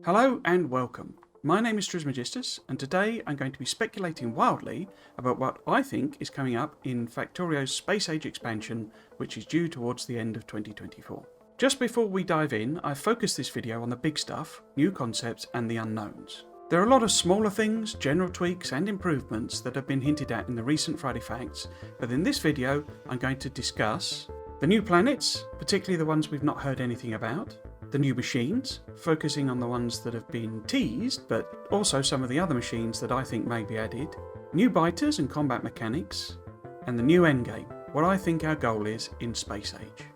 Hello and welcome. My name is Trismegistus, and today I'm going to be speculating wildly about what I think is coming up in Factorio's Space Age Expansion, which is due towards the end of 2024. Just before we dive in, I've focused this video on the big stuff, new concepts and the unknowns. There are a lot of smaller things, general tweaks and improvements that have been hinted at in the recent Friday Facts, but in this video I'm going to discuss the new planets, particularly the ones we've not heard anything about, the new machines, focusing on the ones that have been teased, but also some of the other machines that I think may be added, new biters and combat mechanics, and the new endgame, what I think our goal is in Space Age.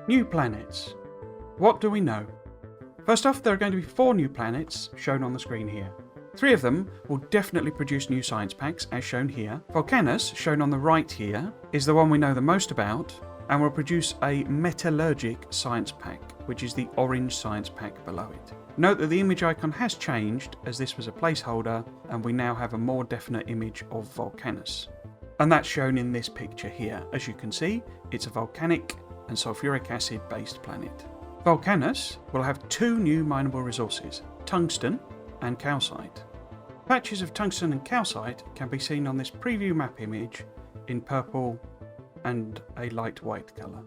New planets. What do we know? First off, there are going to be 4 new planets shown on the screen here. 3 of them will definitely produce new science packs, as shown here. Volcanus, shown on the right here, is the one we know the most about, and will produce a metallurgic science pack, which is the orange science pack below it. Note that the image icon has changed, as this was a placeholder, and we now have a more definite image of Volcanus. And that's shown in this picture here. As you can see, it's a volcanic and sulfuric acid based planet. Volcanus will have 2 new mineable resources, tungsten and calcite. Patches of tungsten and calcite can be seen on this preview map image in purple and a light white colour.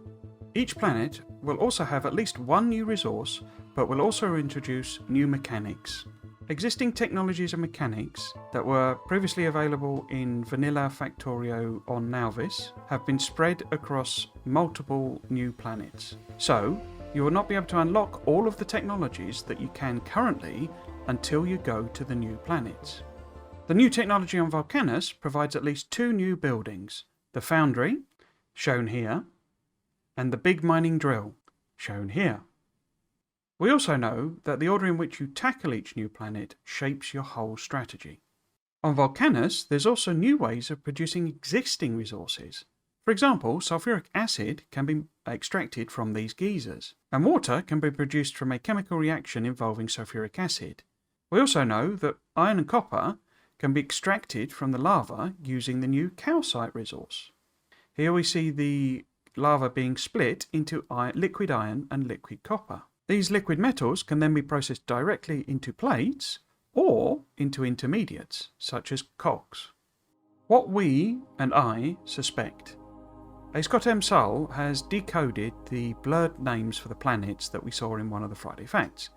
Each planet will also have at least 1 new resource, but will also introduce new mechanics. Existing technologies and mechanics that were previously available in vanilla Factorio on Nauvis have been spread across multiple new planets. So, you will not be able to unlock all of the technologies that you can currently until you go to the new planets. The new technology on Volcanus provides at least 2 new buildings, the foundry, shown here, and the big mining drill, shown here. We also know that the order in which you tackle each new planet shapes your whole strategy. On Volcanus, there's also new ways of producing existing resources. For example, sulfuric acid can be extracted from these geysers, and water can be produced from a chemical reaction involving sulfuric acid. We also know that iron and copper can be extracted from the lava using the new calcite resource. Here we see the lava being split into liquid iron and liquid copper. These liquid metals can then be processed directly into plates or into intermediates, such as cogs. What we and I suspect. A Scott M. Sull has decoded the blurred names for the planets that we saw in one of the Friday Facts,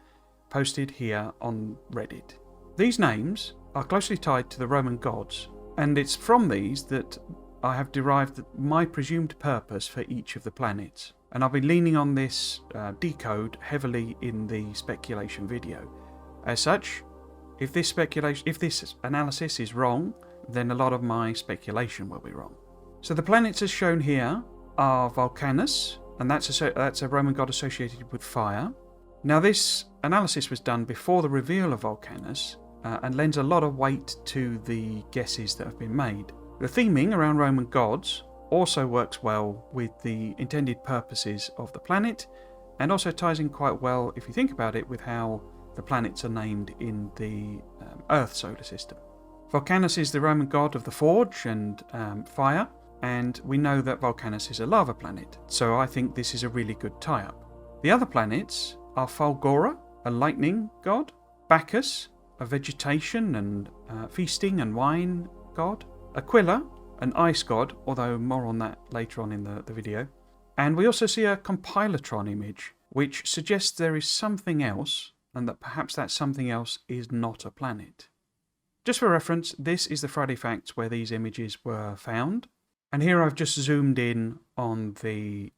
posted here on Reddit. These names are closely tied to the Roman gods, and it's from these that I have derived my presumed purpose for each of the planets, and I'll be leaning on this decode heavily in the speculation video. As such, if this analysis is wrong, then a lot of my speculation will be wrong. So the planets as shown here are Volcanus, and that's a Roman god associated with fire. Now this analysis was done before the reveal of Volcanus, and lends a lot of weight to the guesses that have been made. The theming around Roman gods also works well with the intended purposes of the planet, and also ties in quite well, if you think about it, with how the planets are named in the Earth solar system. Volcanus is the Roman god of the forge and fire, and we know that Volcanus is a lava planet, so I think this is a really good tie-up. The other planets are Fulgora, a lightning god, Bacchus, a vegetation and feasting and wine god, Aquila, an ice god, although more on that later on in the video. And we also see a compilatron image, which suggests there is something else, and that perhaps that something else is not a planet. Just for reference, this is the Friday Facts where these images were found. And here I've just zoomed in on the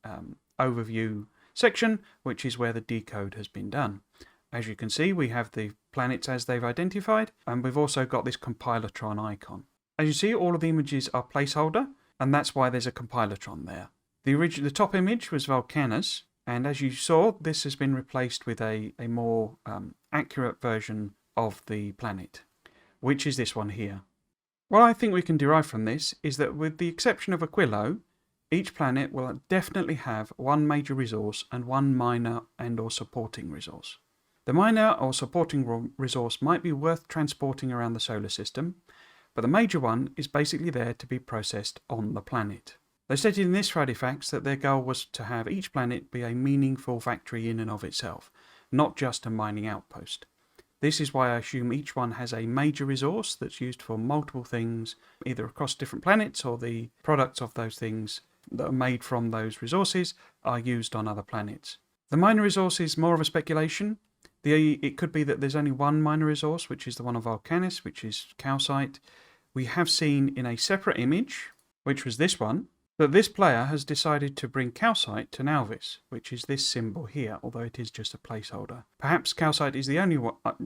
overview section, which is where the decode has been done. As you can see, we have the planets as they've identified, and we've also got this compilatron icon. As you see, all of the images are placeholder, and that's why there's a compilatron there. The top image was Volcanus, and as you saw, this has been replaced with a more accurate version of the planet, which is this one here. What I think we can derive from this is that with the exception of Aquilo, each planet will definitely have 1 major resource and 1 minor and or supporting resource. The minor or supporting resource might be worth transporting around the solar system, but the major one is basically there to be processed on the planet. They stated in this Friday Facts that their goal was to have each planet be a meaningful factory in and of itself, not just a mining outpost. This is why I assume each one has a major resource that's used for multiple things, either across different planets or the products of those things that are made from those resources are used on other planets. The minor resource is more of a speculation. It could be that there's only one minor resource, which is the one of Vulcanus, which is calcite. We have seen in a separate image, which was this one, that this player has decided to bring calcite to Nauvis, which is this symbol here, although it is just a placeholder. Perhaps calcite is the only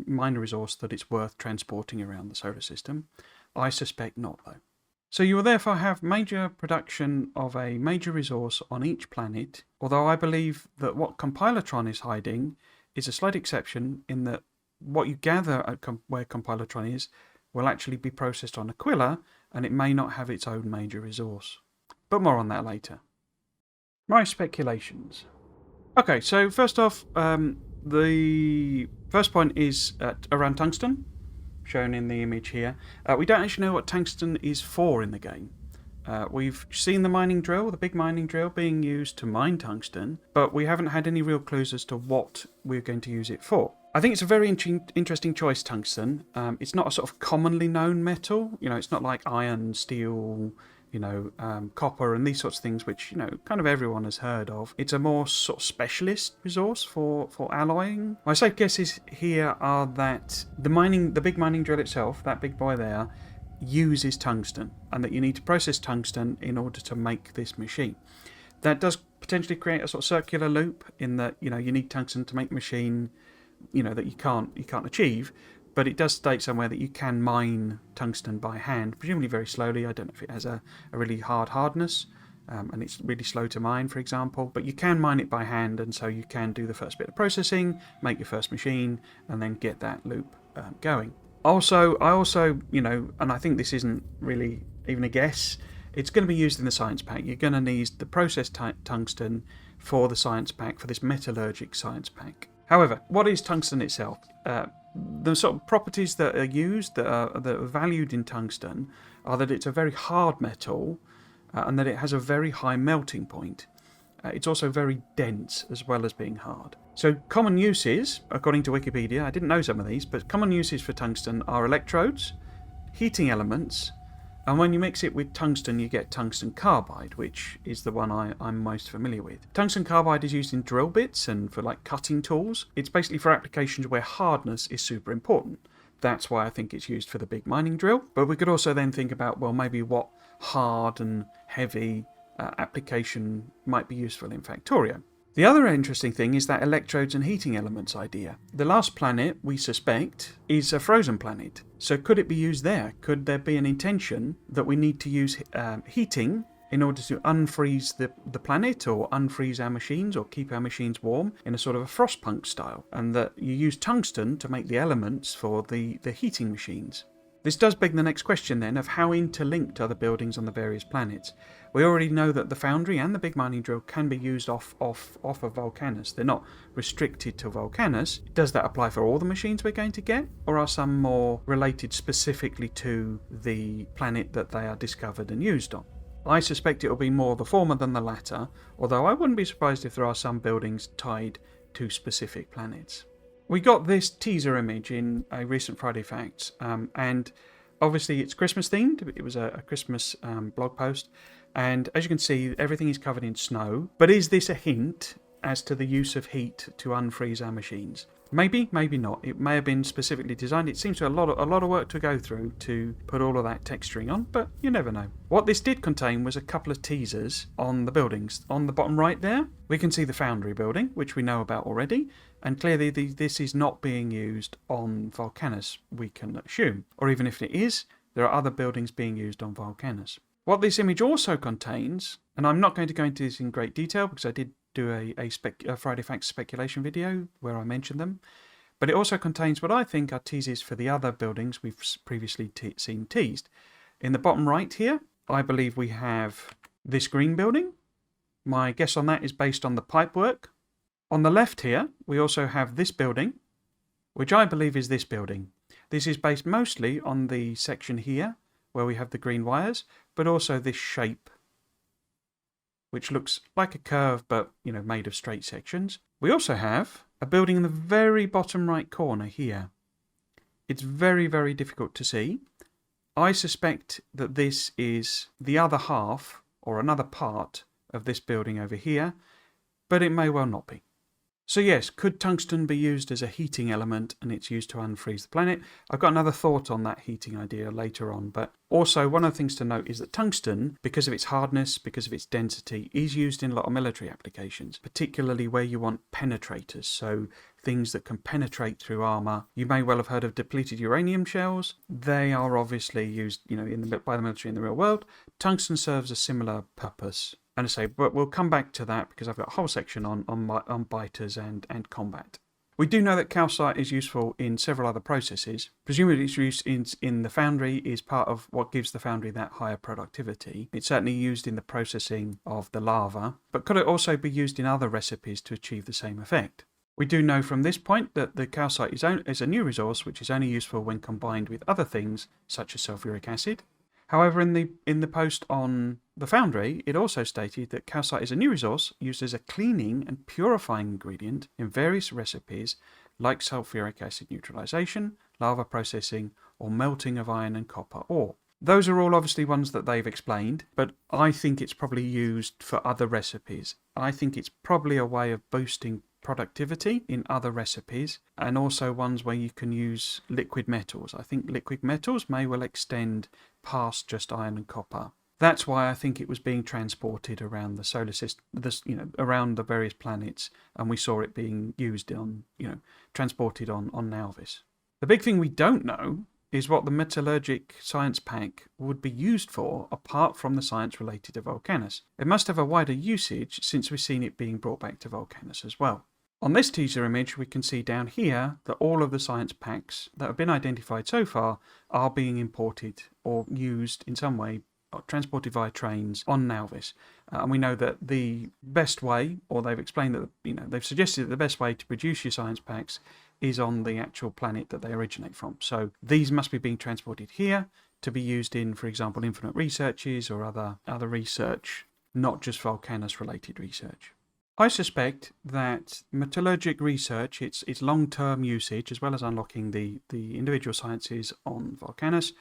minor resource that it's worth transporting around the solar system. I suspect not, though. So you will therefore have major production of a major resource on each planet, although I believe that what Compilatron is hiding is a slight exception in that what you gather at where Compilatron is will actually be processed on Aquila, and it may not have its own major resource. But more on that later. My speculations. Okay, so first off, the first point is around tungsten, shown in the image here. We don't actually know what tungsten is for in the game. We've seen the mining drill, the big mining drill, being used to mine tungsten, but we haven't had any real clues as to what we're going to use it for. I think it's a very interesting choice, tungsten. It's not a sort of commonly known metal. It's not like iron, steel, copper and these sorts of things, which, kind of everyone has heard of. It's a more sort of specialist resource for alloying. My safe guesses here are that the big mining drill itself, that big boy there, uses tungsten, and that you need to process tungsten in order to make this machine. That does potentially create a sort of circular loop in that, you need tungsten to make a machine, that you can't achieve. But it does state somewhere that you can mine tungsten by hand, presumably very slowly. I don't know if it has a really hardness, and it's really slow to mine, for example. But you can mine it by hand, and so you can do the first bit of processing, make your first machine, and then get that loop going. I also, and I think this isn't really even a guess, it's going to be used in the science pack. You're going to need the processed tungsten for the science pack, for this metallurgic science pack. However, what is tungsten itself? The sort of properties that are used, that are valued in tungsten, are that it's a very hard metal and that it has a very high melting point. It's also very dense as well as being hard. So common uses, according to Wikipedia, I didn't know some of these, but common uses for tungsten are electrodes, heating elements, and when you mix it with tungsten, you get tungsten carbide, which is the one I'm most familiar with. Tungsten carbide is used in drill bits and for cutting tools. It's basically for applications where hardness is super important. That's why I think it's used for the big mining drill. But we could also then think about, well, maybe what hard and heavy application might be useful in Factorio. The other interesting thing is that electrodes and heating elements idea. The last planet, we suspect, is a frozen planet. So could it be used there? Could there be an intention that we need to use heating in order to unfreeze the planet, or unfreeze our machines, or keep our machines warm in a sort of a frostpunk style, and that you use tungsten to make the elements for the heating machines? This does beg the next question then of how interlinked are the buildings on the various planets. We already know that the foundry and the big mining drill can be used off of Vulcanus. They're not restricted to Vulcanus. Does that apply for all the machines we're going to get, or are some more related specifically to the planet that they are discovered and used on? I suspect it will be more the former than the latter, although I wouldn't be surprised if there are some buildings tied to specific planets. We got this teaser image in a recent Friday Facts, and obviously it's Christmas themed. It was a Christmas blog post, and as you can see, everything is covered in snow. But is this a hint as to the use of heat to unfreeze our machines? Maybe, maybe not. It may have been specifically designed. It seems to have a lot of work to go through to put all of that texturing on, but you never know. What this did contain was a couple of teasers on the buildings. On the bottom right there, we can see the foundry building, which we know about already, and clearly this is not being used on Vulcanus, we can assume. Or even if it is, there are other buildings being used on Vulcanus. What this image also contains, and I'm not going to go into this in great detail because I did do a Friday Facts speculation video where I mentioned them, but it also contains what I think are teases for the other buildings we've previously seen teased. In the bottom right here, I believe we have this green building. My guess on that is based on the pipework. On the left here, we also have this building, which I believe is this building. This is based mostly on the section here, where we have the green wires, but also this shape which looks like a curve but, made of straight sections. We also have a building in the very bottom right corner here. It's very, very difficult to see. I suspect that this is the other half or another part of this building over here, but it may well not be. So yes, could tungsten be used as a heating element and it's used to unfreeze the planet? I've got another thought on that heating idea later on, but also one of the things to note is that tungsten, because of its hardness, because of its density, is used in a lot of military applications, particularly where you want penetrators, so things that can penetrate through armour. You may well have heard of depleted uranium shells. They are obviously used by the military in the real world. Tungsten serves a similar purpose. And I say, but we'll come back to that because I've got a whole section on biters and combat. We do know that calcite is useful in several other processes. Presumably its use in the foundry is part of what gives the foundry that higher productivity. It's certainly used in the processing of the lava, but could it also be used in other recipes to achieve the same effect? We do know from this point that the calcite is a new resource which is only useful when combined with other things such as sulfuric acid. However, in the post on the foundry, it also stated that calcite is a new resource used as a cleaning and purifying ingredient in various recipes like sulfuric acid neutralization, lava processing, or melting of iron and copper ore. Those are all obviously ones that they've explained, but I think it's probably used for other recipes. I think it's probably a way of boosting productivity in other recipes, and also ones where you can use liquid metals. I think liquid metals may well extend past just iron and copper. That's why I think it was being transported around the solar system, around the various planets, and we saw it being used transported on Nauvis. The big thing we don't know is what the metallurgic science pack would be used for apart from the science related to Volcanus. It must have a wider usage since we've seen it being brought back to Volcanus as well. On this teaser image, we can see down here that all of the science packs that have been identified so far are being imported or used in some way, or transported via trains on Nauvis. And we know that the best way, or they've explained that, they've suggested that the best way to produce your science packs is on the actual planet that they originate from. So these must be being transported here to be used in, for example, infinite researches or other research, not just Volcanus related research. I suspect that metallurgic research, its long-term usage, as well as unlocking the individual sciences on Volcanus,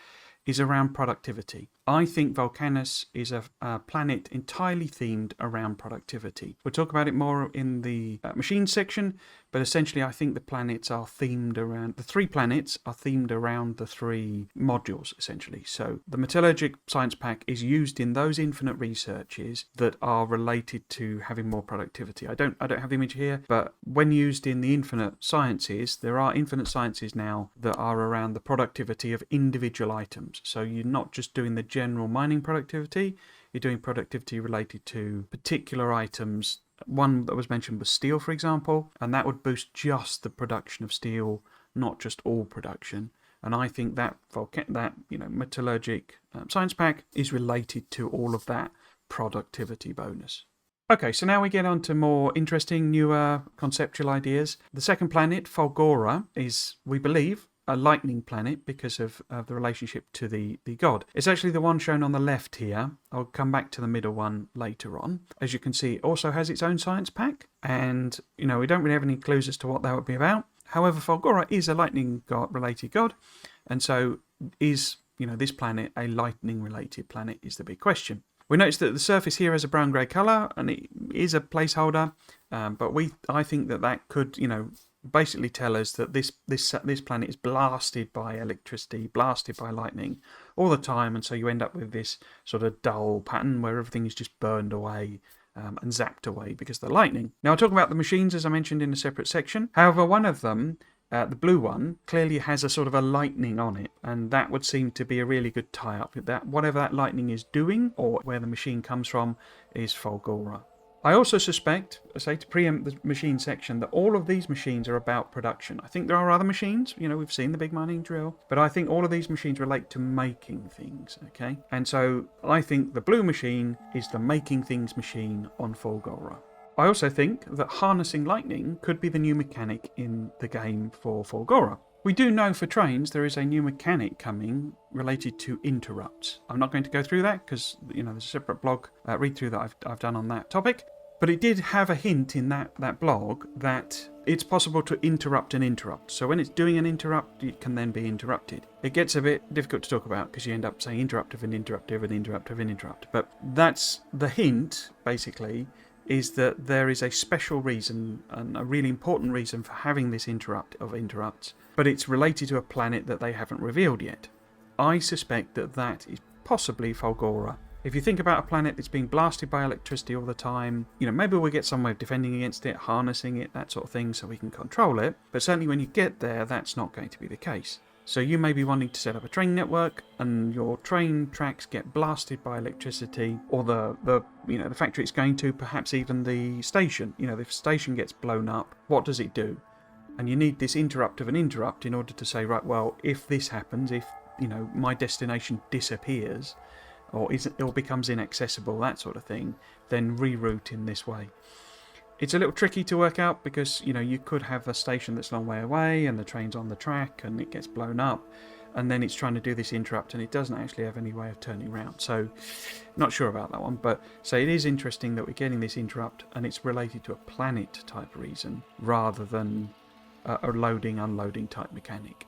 is around productivity. I think Volcanus is a planet entirely themed around productivity. We'll talk about it more in the machines section, but essentially I think the planets are themed around, the 3 planets are themed around the 3 modules, essentially. So the metallurgic science pack is used in those infinite researches that are related to having more productivity. I don't have the image here, but when used in the infinite sciences, there are infinite sciences now that are around the productivity of individual items. So you're not just doing the general mining productivity, you're doing productivity related to particular items. One that was mentioned was steel, for example, and that would boost just the production of steel, not just all production. And I think that metallurgic science pack is related to all of that productivity bonus. Okay, so now we get on to more interesting, newer conceptual ideas. The second planet, Fulgora, is, we believe, a lightning planet because of the relationship to the god. It's actually the one shown on the left here. I'll come back to the middle one later on. As you can see, it also has its own science pack, and we don't really have any clues as to what that would be about. However, Fulgora is a lightning related god, and so is this planet a lightning related planet is the big question. We notice that the surface here has a brown-grey colour, and it is a placeholder, but I think that could basically tell us that this planet is blasted by electricity, blasted by lightning all the time, and so you end up with this sort of dull pattern where everything is just burned away and zapped away because of the lightning. Now I'll talk about the machines as I mentioned in a separate section. However, one of them, the blue one, clearly has a sort of a lightning on it, and that would seem to be a really good tie-up. That whatever that lightning is doing, or where the machine comes from, is Fulgora. I also suspect, to preempt the machine section, that all of these machines are about production. I think there are other machines, we've seen the big mining drill, but I think all of these machines relate to making things, okay? And so I think the blue machine is the making things machine on Fulgora. I also think that harnessing lightning could be the new mechanic in the game for Fulgora. We do know for trains there is a new mechanic coming related to interrupts. I'm not going to go through that because there's a separate blog read through that I've done on that topic. But it did have a hint in that blog that it's possible to interrupt an interrupt. So when it's doing an interrupt, it can then be interrupted. It gets a bit difficult to talk about because you end up saying interrupt of an interrupt of an interrupt of an interrupt. But that's the hint, basically, is that there is a special reason and a really important reason for having this interrupt of interrupts, but it's related to a planet that they haven't revealed yet. I suspect that is possibly Fulgora. If you think about a planet that's being blasted by electricity all the time, maybe we'll get some way of defending against it, harnessing it, that sort of thing, so we can control it. But certainly when you get there, that's not going to be the case. So you may be wanting to set up a train network, and your train tracks get blasted by electricity, or the factory it's going to, perhaps even the station. The station gets blown up. What does it do? And you need this interrupt of an interrupt in order to say, right, well, if this happens, if my destination disappears, or becomes inaccessible, that sort of thing, then reroute in this way. It's a little tricky to work out because, you could have a station that's a long way away and the train's on the track and it gets blown up, and then it's trying to do this interrupt and it doesn't actually have any way of turning around. So, not sure about that one, but so it is interesting that we're getting this interrupt and it's related to a planet type reason rather than a loading, unloading type mechanic.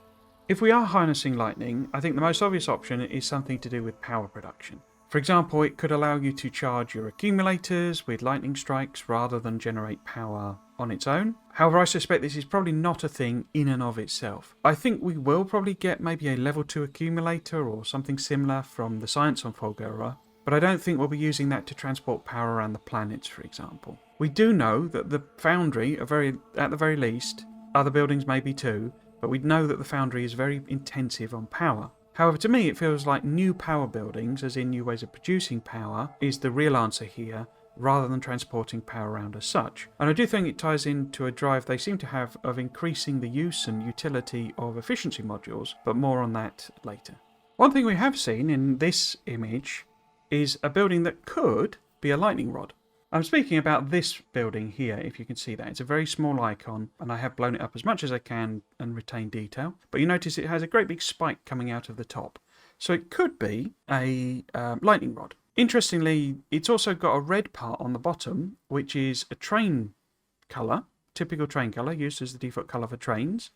If we are harnessing lightning, I think the most obvious option is something to do with power production. For example, it could allow you to charge your accumulators with lightning strikes rather than generate power on its own. However, I suspect this is probably not a thing in and of itself. I think we will probably get maybe a level 2 accumulator or something similar from the science on Fulgora, but I don't think we'll be using that to transport power around the planets, for example. We do know that the foundry, at the very least, other buildings maybe too, but we know that the foundry is very intensive on power. However, to me it feels like new power buildings, as in new ways of producing power, is the real answer here, rather than transporting power around as such. And I do think it ties into a drive they seem to have of increasing the use and utility of efficiency modules, but more on that later. One thing we have seen in this image is a building that could be a lightning rod. I'm speaking about this building here, if you can see that. It's a very small icon, and I have blown it up as much as I can and retained detail. But you notice it has a great big spike coming out of the top. So it could be a lightning rod. Interestingly, it's also got a red part on the bottom, which is a train colour, typical train colour, used as the default colour for trains.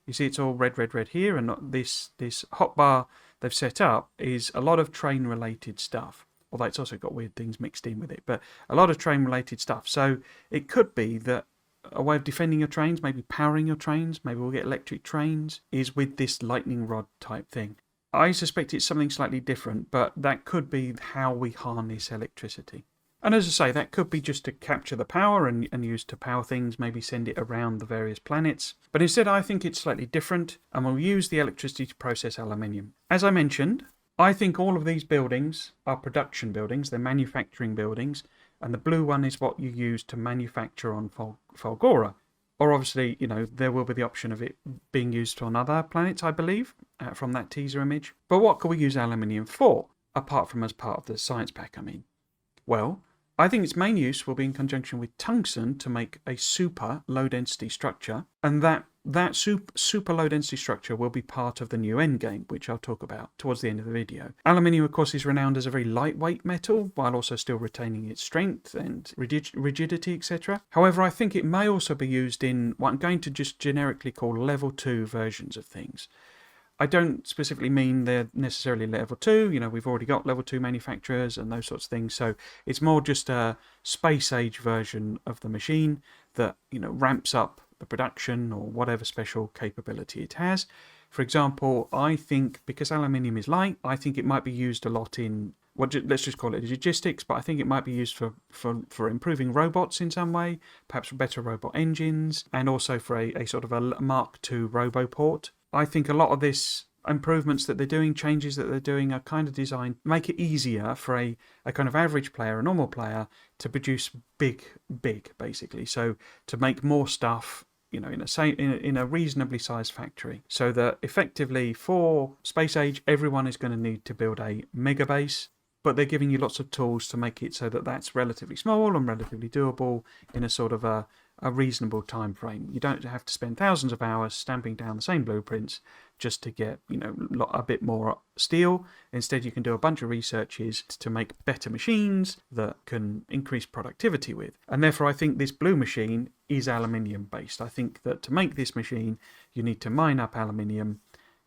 You see it's all red, red, red here, and this hotbar they've set up is a lot of train-related stuff. Although it's also got weird things mixed in with it, but a lot of train-related stuff. So it could be that a way of defending your trains, maybe powering your trains, maybe we'll get electric trains, is with this lightning rod type thing. I suspect it's something slightly different, but that could be how we harness electricity. And as I say, that could be just to capture the power and use to power things, maybe send it around the various planets. But instead, I think it's slightly different, and we'll use the electricity to process aluminium. As I mentioned, I think all of these buildings are production buildings, they're manufacturing buildings, and the blue one is what you use to manufacture on Fulgora. Or obviously, there will be the option of it being used on other planets, I believe, from that teaser image. But what can we use aluminium for, apart from as part of the science pack, I mean? Well, I think its main use will be in conjunction with tungsten to make a super low-density structure, and that super low-density structure will be part of the new endgame, which I'll talk about towards the end of the video. Aluminium, of course, is renowned as a very lightweight metal, while also still retaining its strength and rigidity, etc. However, I think it may also be used in what I'm going to just generically call level 2 versions of things. I don't specifically mean they're necessarily level 2, we've already got level 2 manufacturers and those sorts of things, so it's more just a space age version of the machine that, ramps up the production or whatever special capability it has. For example, I think because aluminium is light, I think it might be used a lot in, let's just call it logistics, but I think it might be used for improving robots in some way, perhaps for better robot engines, and also for a sort of a Mark II roboport. I think a lot of this improvements that they're doing, changes that they're doing, are kind of designed to make it easier for a kind of average player, a normal player, to produce big, basically. So to make more stuff, in a reasonably sized factory. So that effectively for Space Age, everyone is going to need to build a mega base, but they're giving you lots of tools to make it so that that's relatively small and relatively doable in a sort of a a reasonable time frame. You don't have to spend thousands of hours stamping down the same blueprints just to get, a bit more steel. Instead, you can do a bunch of researches to make better machines that can increase productivity with. And therefore, I think this blue machine is aluminium based. I think that to make this machine, you need to mine up aluminium.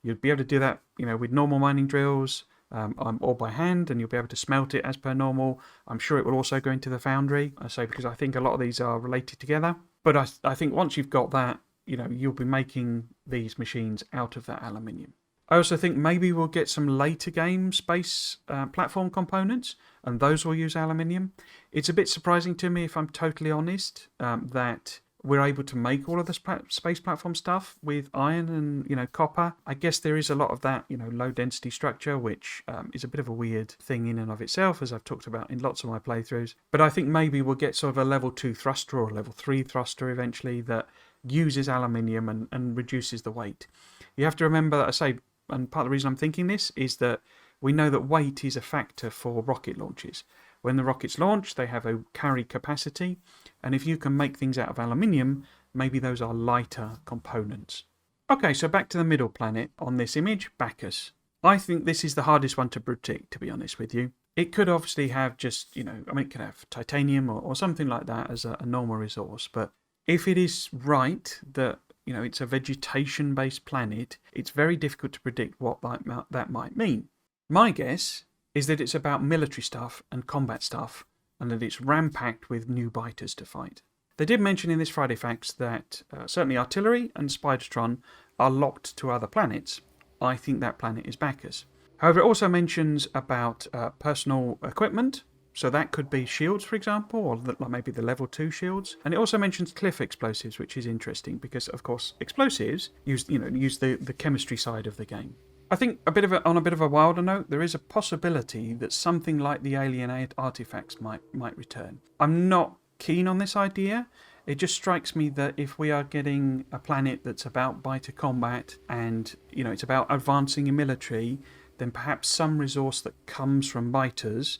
You'd be able to do that, with normal mining drills, or by hand, and you'll be able to smelt it as per normal. I'm sure it will also go into the foundry, I say, because I think a lot of these are related together. But I think once you've got that, you'll be making these machines out of that aluminium. I also think maybe we'll get some later game space platform components, and those will use aluminium. It's a bit surprising to me, if I'm totally honest, that we're able to make all of the space platform stuff with iron and copper. I guess there is a lot of that low density structure, which is a bit of a weird thing in and of itself, as I've talked about in lots of my playthroughs. But I think maybe we'll get sort of a level 2 thruster or level 3 thruster eventually that uses aluminium and reduces the weight. You have to remember that, I say, and part of the reason I'm thinking this is that we know that weight is a factor for rocket launches. When the rockets launch, they have a carry capacity, and if you can make things out of aluminium, maybe those are lighter components. Okay, so back to the middle planet on this image, Bacchus. I think this is the hardest one to predict, to be honest with you. It could obviously have just, it could have titanium or something like that as a normal resource, but if it is right that it's a vegetation-based planet, it's very difficult to predict what that might mean. My guess is that it's about military stuff and combat stuff, and that it's ram-packed with new biters to fight. They did mention in this Friday Facts that certainly artillery and Spidertron are locked to other planets. I think that planet is Bacchus. However, it also mentions about personal equipment, so that could be shields, for example, or maybe the level 2 shields. And it also mentions cliff explosives, which is interesting because, of course, explosives use the chemistry side of the game. I think on a bit of a wilder note, there is a possibility that something like the alien artifacts might return. I'm not keen on this idea. It just strikes me that if we are getting a planet that's about biter combat and it's about advancing in military, then perhaps some resource that comes from biters,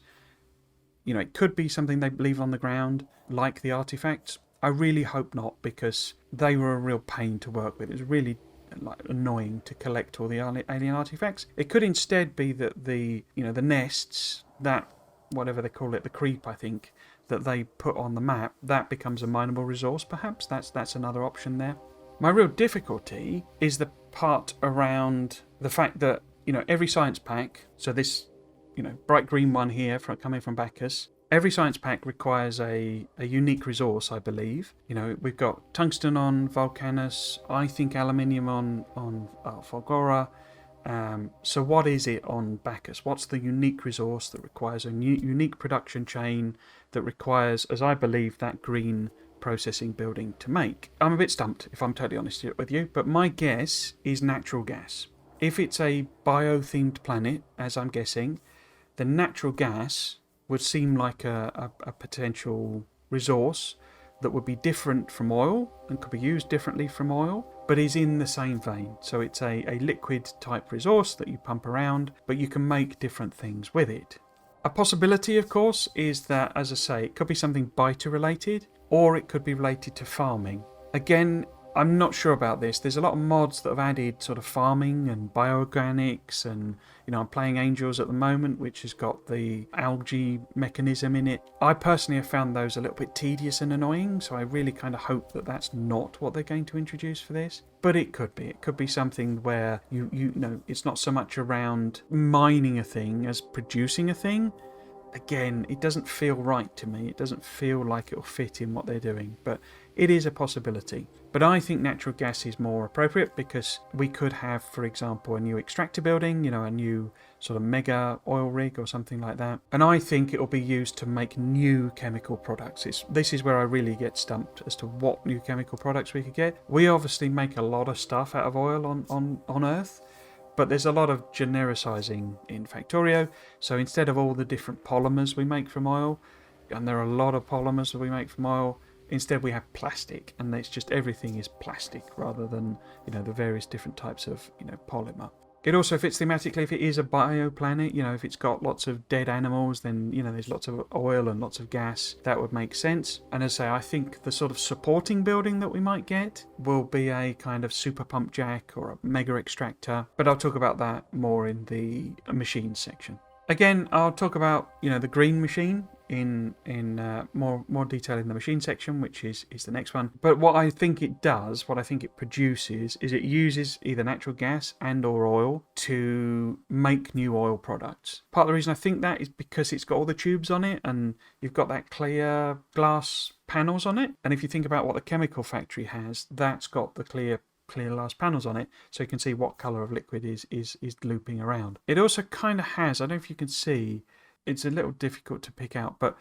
it could be something they leave on the ground, like the artifacts. I really hope not, because they were a real pain to work with. It was really annoying to collect all the alien artifacts. It could instead be that the nests, that whatever they call it, the creep, I think, that they put on the map, that becomes a mineable resource. Perhaps that's another option there. My real difficulty is the part around the fact that every science pack, so this bright green one here coming from Bacchus, every science pack requires a unique resource, I believe. We've got tungsten on Vulcanus, I think aluminium on Fulgora. So what is it on Bacchus? What's the unique resource that requires a unique production chain that requires, as I believe, that green processing building to make? I'm a bit stumped, if I'm totally honest with you, but my guess is natural gas. If it's a bio-themed planet, as I'm guessing, then natural gas would seem like a potential resource that would be different from oil and could be used differently from oil, but is in the same vein. So it's a liquid type resource that you pump around, but you can make different things with it. A possibility, of course, is that, as I say, it could be something biter related, or it could be related to farming. Again, I'm not sure about this. There's a lot of mods that have added sort of farming and bioorganics, and I'm playing Angels at the moment, which has got the algae mechanism in it. I personally have found those a little bit tedious and annoying, so I really kind of hope that that's not what they're going to introduce for this. But it could be. It could be something where it's not so much around mining a thing as producing a thing. Again, it doesn't feel right to me. It doesn't feel like it'll fit in what they're doing, but it is a possibility. But I think natural gas is more appropriate because we could have, for example, a new extractor building, a new sort of mega oil rig or something like that. And I think it will be used to make new chemical products. This is where I really get stumped as to what new chemical products we could get. We obviously make a lot of stuff out of oil on Earth, but there's a lot of genericizing in Factorio. So instead of all the different polymers we make from oil, and there are a lot of polymers that we make from oil, instead we have plastic, and it's just everything is plastic rather than the various different types of polymer. It also fits thematically if it is a bioplanet. If it's got lots of dead animals, then, there's lots of oil and lots of gas. That would make sense. And as I say, I think the sort of supporting building that we might get will be a kind of super pump jack or a mega extractor. But I'll talk about that more in the machines section. Again, I'll talk about, the green machine in more detail in the machine section, which is the next one. But what I think it does, what I think it produces, is it uses either natural gas and or oil to make new oil products. Part of the reason I think that is because it's got all the tubes on it, and you've got that clear glass panels on it. And if you think about what the chemical factory has, that's got the clear glass panels on it, so you can see what colour of liquid is looping around. It also kind of has, I don't know if you can see, it's a little difficult to pick out, but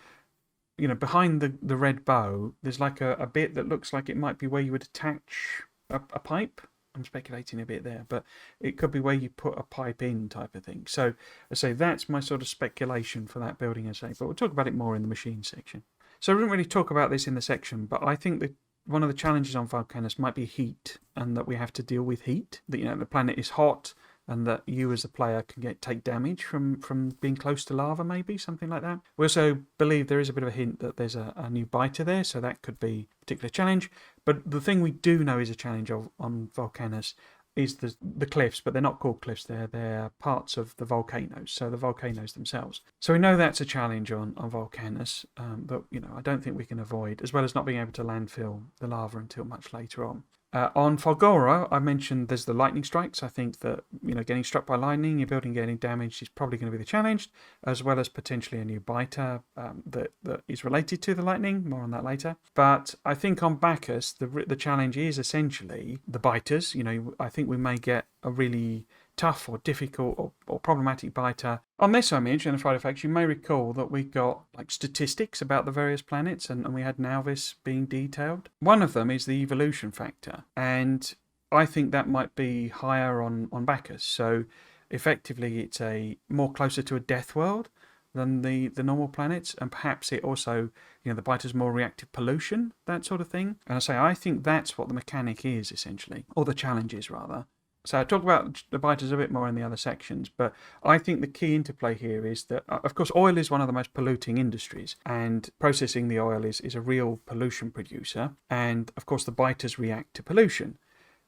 behind the red bow, there's like a bit that looks like it might be where you would attach a pipe. I'm speculating a bit there, but it could be where you put a pipe in, type of thing. So I say that's my sort of speculation for that building, but we'll talk about it more in the machine section. So I didn't really talk about this in the section, but I think that one of the challenges on Vulcanus might be heat, and that we have to deal with heat. That the planet is hot, and that you as a player can take damage from being close to lava, maybe something like that. We also believe there is a bit of a hint that there's a new biter there, so that could be a particular challenge. But the thing we do know is a challenge on Vulcanus is the cliffs, but they're not called cliffs. They're parts of the volcanoes, so the volcanoes themselves. So we know that's a challenge on Vulcanus, but I don't think we can avoid, as well as not being able to landfill the lava until much later on. On Folgora, I mentioned there's the lightning strikes. I think that getting struck by lightning, your building getting damaged, is probably going to be the challenge, as well as potentially a new biter that is related to the lightning. More on that later. But I think on Bacchus, the challenge is essentially the biters. I think we may get a really tough or difficult or problematic biter. On this image in the Friday Facts, you may recall that we got statistics about the various planets, and we had Nauvis being detailed. One of them is the evolution factor, and I think that might be higher on Bacchus. So effectively it's a more closer to a death world than the normal planets, and perhaps it also, the biter's more reactive pollution, that sort of thing. And I think that's what the mechanic is essentially, or the challenge is rather. So I talk about the biters a bit more in the other sections, but I think the key interplay here is that, of course, oil is one of the most polluting industries, and processing the oil is a real pollution producer. And, of course, the biters react to pollution.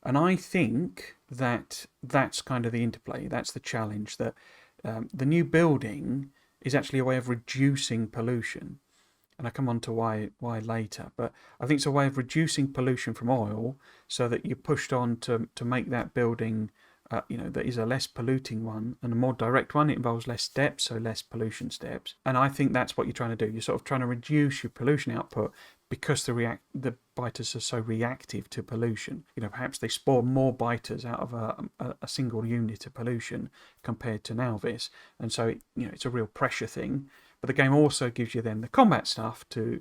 And I think that that's kind of the interplay. That's the challenge, that the new building is actually a way of reducing pollution. And I come on to why later, but I think it's a way of reducing pollution from oil, so that you're pushed on to make that building, that is a less polluting one and a more direct one. It involves less steps, so less pollution steps. And I think that's what you're trying to do. You're sort of trying to reduce your pollution output because the biters are so reactive to pollution. Perhaps they spawn more biters out of a single unit of pollution compared to Nauvis, and so it's a real pressure thing. But the game also gives you then the combat stuff to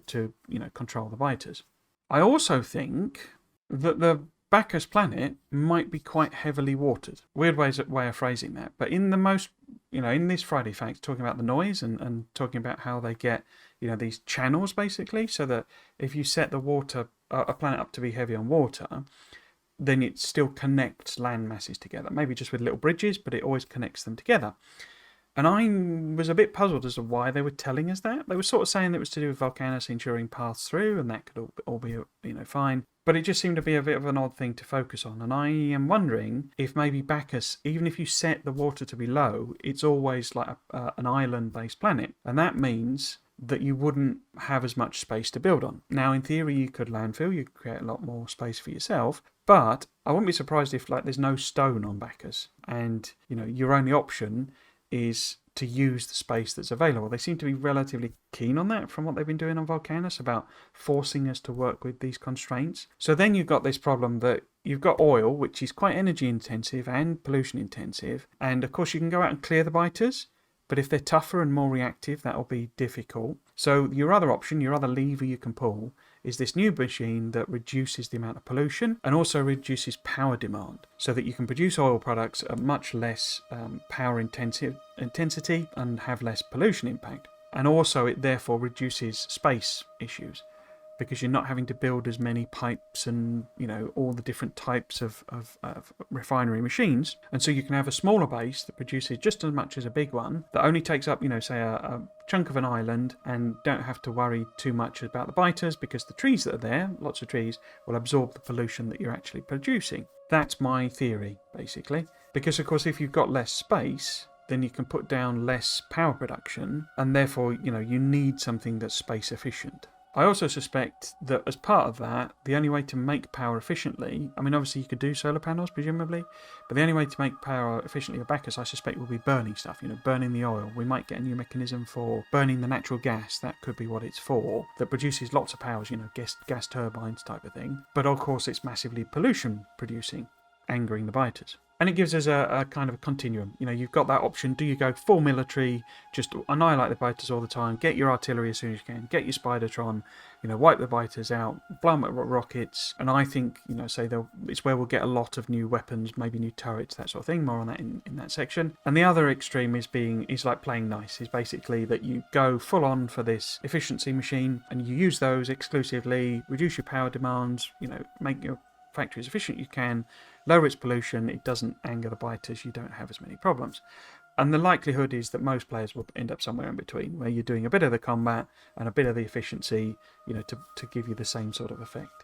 control the biters. I also think that the Bacchus planet might be quite heavily watered. Weird way of phrasing that. But in the most, in this Friday Facts, talking about the noise and talking about how they get, these channels basically, so that if you set the water, a planet up to be heavy on water, then it still connects land masses together. Maybe just with little bridges, but it always connects them together. And I was a bit puzzled as to why they were telling us that. They were sort of saying it was to do with Vulcanus ensuring paths through, and that could all be fine. But it just seemed to be a bit of an odd thing to focus on. And I am wondering if maybe Bacchus, even if you set the water to be low, it's always like an island-based planet. And that means that you wouldn't have as much space to build on. Now, in theory, you could landfill, you could create a lot more space for yourself, but I wouldn't be surprised if there's no stone on Bacchus, and your only option is to use the space that's available. They seem to be relatively keen on that from what they've been doing on Vulcanus, about forcing us to work with these constraints. So then you've got this problem that you've got oil, which is quite energy intensive and pollution intensive, and of course you can go out and clear the biters, but if they're tougher and more reactive, that'll be difficult. So your other option, your other lever you can pull, is this new machine that reduces the amount of pollution and also reduces power demand, so that you can produce oil products at much less power intensity and have less pollution impact. And also it therefore reduces space issues. because you're not having to build as many pipes and, all the different types of refinery machines. And so you can have a smaller base that produces just as much as a big one that only takes up, say a chunk of an island, and don't have to worry too much about the biters, because the trees that are there, lots of trees, will absorb the pollution that you're actually producing. That's my theory, basically. Because, of course, if you've got less space, then you can put down less power production, and therefore, you need something that's space efficient. I also suspect that as part of that, the only way to make power efficiently, obviously you could do solar panels, presumably, but the only way to make power efficiently at Bacchus, I suspect, will be burning stuff, burning the oil. We might get a new mechanism for burning the natural gas, that could be what it's for, that produces lots of powers, gas turbines type of thing. But of course it's massively pollution producing, angering the biters. And it gives us a kind of a continuum. You've got that option. Do you go full military, just annihilate the biters all the time, get your artillery as soon as you can, get your Spidertron, wipe the biters out, blow them up with rockets. And I think, it's where we'll get a lot of new weapons, maybe new turrets, that sort of thing. More on that in that section. And the other extreme is like playing nice. Is basically that you go full on for this efficiency machine and you use those exclusively, reduce your power demands, make your factory as efficient you can, lower its pollution, it doesn't anger the biters, you don't have as many problems. And the likelihood is that most players will end up somewhere in between, where you're doing a bit of the combat and a bit of the efficiency, to give you the same sort of effect.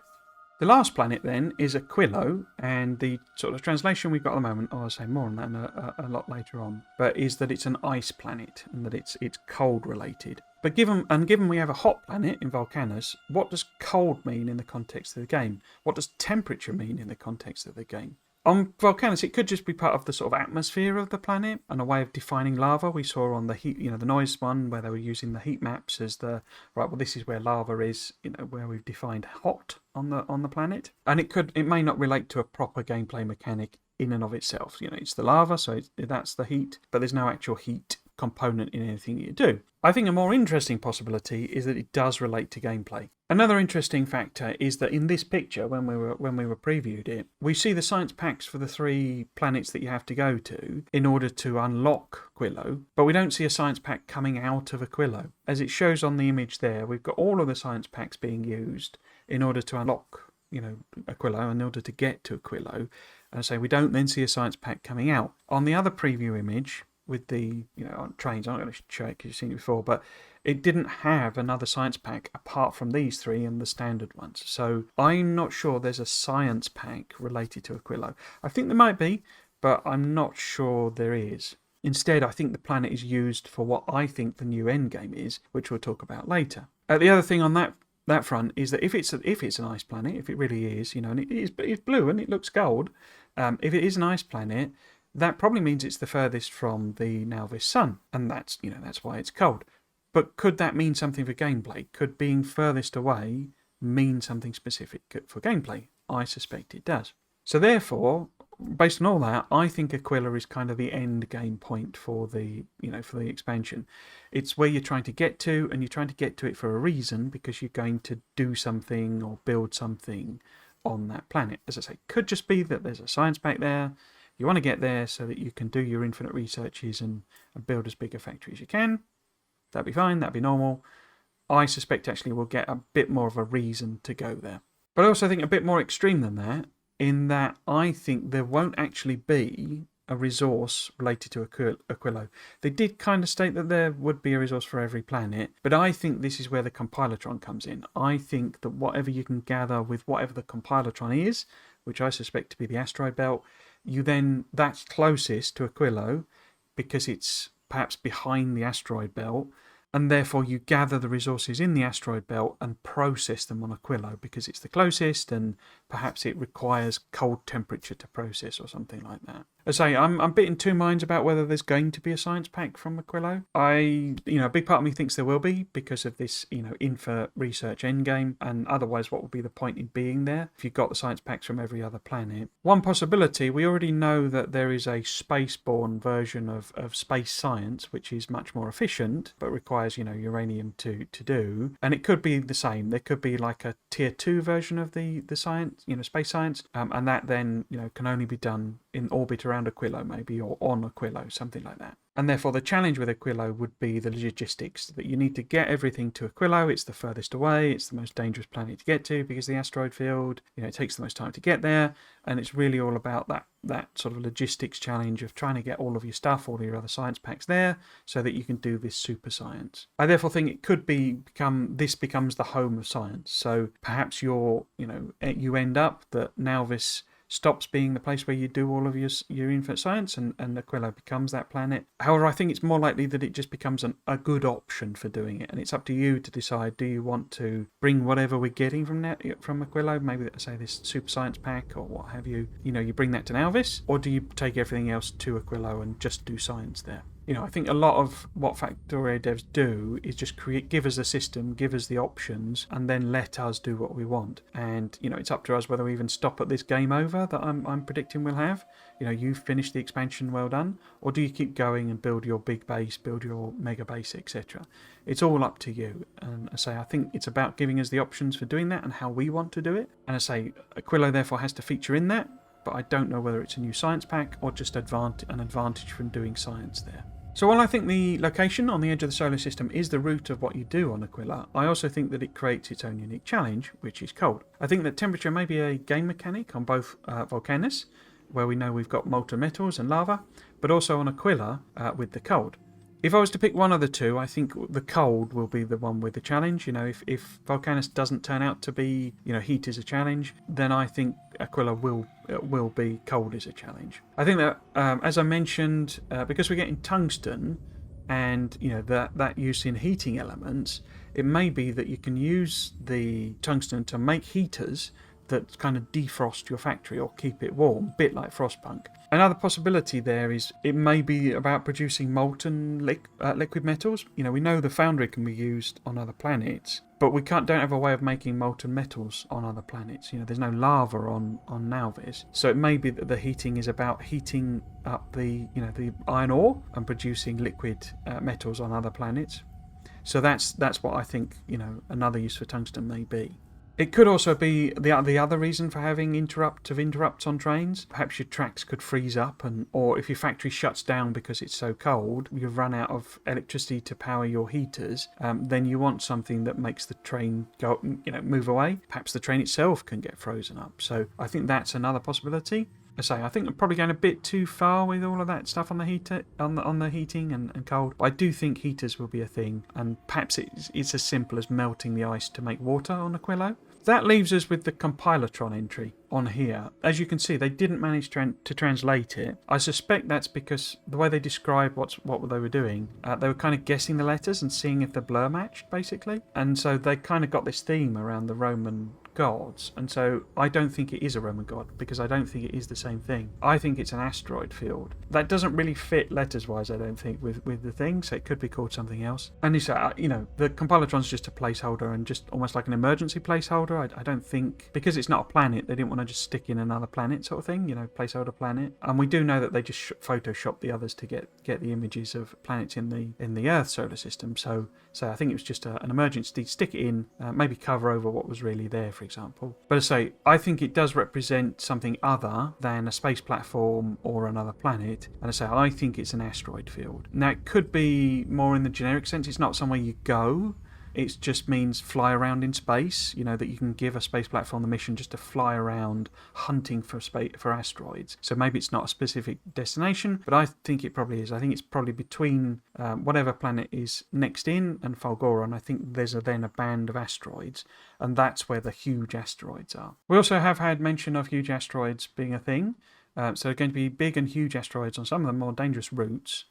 The last planet then is Aquilo, and the sort of translation we've got at the moment, I'll say more on that a lot later on, but is that it's an ice planet and that it's cold related. But given we have a hot planet in Vulcanus, what does cold mean in the context of the game? What does temperature mean in the context of the game? On Vulcanus, it could just be part of the sort of atmosphere of the planet and a way of defining lava. We saw on the heat, the noise one, where they were using the heat maps as this is where lava is, where we've defined hot on the planet. And it may not relate to a proper gameplay mechanic in and of itself. It's the lava, so that's the heat, but there's no actual heat component in anything you do. I think a more interesting possibility is that it does relate to gameplay. Another interesting factor is that in this picture, when we were previewed it, we see the science packs for the 3 planets that you have to go to in order to unlock Aquilo, but we don't see a science pack coming out of Aquilo. As it shows on the image there, we've got all of the science packs being used in order to unlock, Aquilo, in order to get to Aquilo. And so we don't then see a science pack coming out. On the other preview image, with the on trains, I'm not going to show it because you've seen it before, but it didn't have another science pack apart from these 3 and the standard ones. So I'm not sure there's a science pack related to Aquilo. I think there might be, but I'm not sure there is. Instead, I think the planet is used for what I think the new endgame is, which we'll talk about later. The other thing on that front is that if it's an ice planet, if it really is, and it's blue and it looks gold, if it is an ice planet, that probably means it's the furthest from the Nalvis sun, and that's why it's cold. But could that mean something for gameplay? Could being furthest away mean something specific for gameplay? I suspect it does. So therefore, based on all that, I think Aquila is kind of the end game point for the expansion. It's where you're trying to get to, and you're trying to get to it for a reason, because you're going to do something or build something on that planet. As I say, could just be that there's a science pack there. You want to get there so that you can do your infinite researches and build as big a factory as you can. That'd be fine, that'd be normal. I suspect actually we'll get a bit more of a reason to go there. But I also think a bit more extreme than that, in that I think there won't actually be a resource related to Aquilo. They did kind of state that there would be a resource for every planet, but I think this is where the compilatron comes in. I think that whatever you can gather with whatever the compilatron is, which I suspect to be the asteroid belt, that's closest to Aquilo because it's perhaps behind the asteroid belt, and therefore you gather the resources in the asteroid belt and process them on Aquilo because it's the closest, and perhaps it requires cold temperature to process or something like that. As I say, I'm a bit in 2 minds about whether there's going to be a science pack from Aquilo. A big part of me thinks there will be because of this, info research endgame, and otherwise what would be the point in being there if you've got the science packs from every other planet? One possibility, we already know that there is a spaceborne version of space science, which is much more efficient, but requires, uranium to do. And it could be the same. There could be like a tier 2 version of the science, space science, and that then, can only be done in orbit around Aquilo maybe, or on Aquilo, something like that. And therefore the challenge with Aquilo would be the logistics, that you need to get everything to Aquilo. It's the furthest away, it's the most dangerous planet to get to because of the asteroid field, it takes the most time to get there, and it's really all about that sort of logistics challenge of trying to get all of your stuff, all of your other science packs there, so that you can do this super science. I therefore think it could this becomes the home of science. So perhaps you end up that Nauvis stops being the place where you do all of your infinite science, and Aquilo becomes that planet. However, I think it's more likely that it just becomes a good option for doing it, and it's up to you to decide, do you want to bring whatever we're getting from Aquilo, maybe say this super science pack or what have you, you bring that to Nauvis, or do you take everything else to Aquilo and just do science there? I think a lot of what Factorio devs do is just give us a system, give us the options, and then let us do what we want. And, it's up to us whether we even stop at this game over that I'm predicting we'll have. You've finished the expansion, well done. Or do you keep going and build your big base, build your mega base, etc.? It's all up to you. And I think it's about giving us the options for doing that and how we want to do it. And Aquilo therefore has to feature in that, but I don't know whether it's a new science pack or just an advantage from doing science there. So while I think the location on the edge of the solar system is the root of what you do on Aquilo, I also think that it creates its own unique challenge, which is cold. I think that temperature may be a game mechanic on both Vulcanus, where we know we've got molten metals and lava, but also on Aquilo with the cold. If I was to pick one of the two, I think the cold will be the one with the challenge. If Vulcanus doesn't turn out to be, heat is a challenge, then I think Aquilo will be cold is a challenge. I think that, as I mentioned, because we're getting tungsten and, that use in heating elements, it may be that you can use the tungsten to make heaters that kind of defrost your factory or keep it warm, a bit like Frostpunk. Another possibility there is it may be about producing molten liquid metals. We know the foundry can be used on other planets, but we don't have a way of making molten metals on other planets. There's no lava on Nauvis, so it may be that the heating is about heating up the iron ore and producing liquid metals on other planets. So that's what I think another use for tungsten may be. It could also be the other reason for having interrupts on trains. Perhaps your tracks could freeze up, or if your factory shuts down because it's so cold, you've run out of electricity to power your heaters. Then you want something that makes the train go, move away. Perhaps the train itself can get frozen up. So I think that's another possibility. I think I'm probably going a bit too far with all of that stuff on the heating and cold. But I do think heaters will be a thing, and perhaps it's as simple as melting the ice to make water on Aquilo. That leaves us with the Compilatron entry on here. As you can see, they didn't manage to translate it. I suspect that's because the way they describe what they were doing, they were kind of guessing the letters and seeing if the blur matched, basically. And so they kind of got this theme around the Roman gods, and so I don't think it is a Roman god, because I don't think it is the same thing. I think it's an asteroid field. That doesn't really fit letters wise, I don't think, with the thing, so it could be called something else. And the Compilatron's just a placeholder, and just almost like an emergency placeholder. I don't think, because it's not a planet, they didn't want to just stick in another planet sort of thing, placeholder planet. And we do know that they just photoshopped the others to get the images of planets in the Earth solar system. So I think it was just an emergency, stick it in, maybe cover over what was really there, for example. But I think it does represent something other than a space platform or another planet. And I think it's an asteroid field. Now, it could be more in the generic sense. It's not somewhere you go. It just means fly around in space, that you can give a space platform the mission just to fly around hunting for asteroids. So maybe it's not a specific destination, but I think it probably is. I think it's probably between whatever planet is next in and Fulgora, and I think there's then a band of asteroids, and that's where the huge asteroids are. We also have had mention of huge asteroids being a thing. So they're going to be big and huge asteroids on some of the more dangerous routes.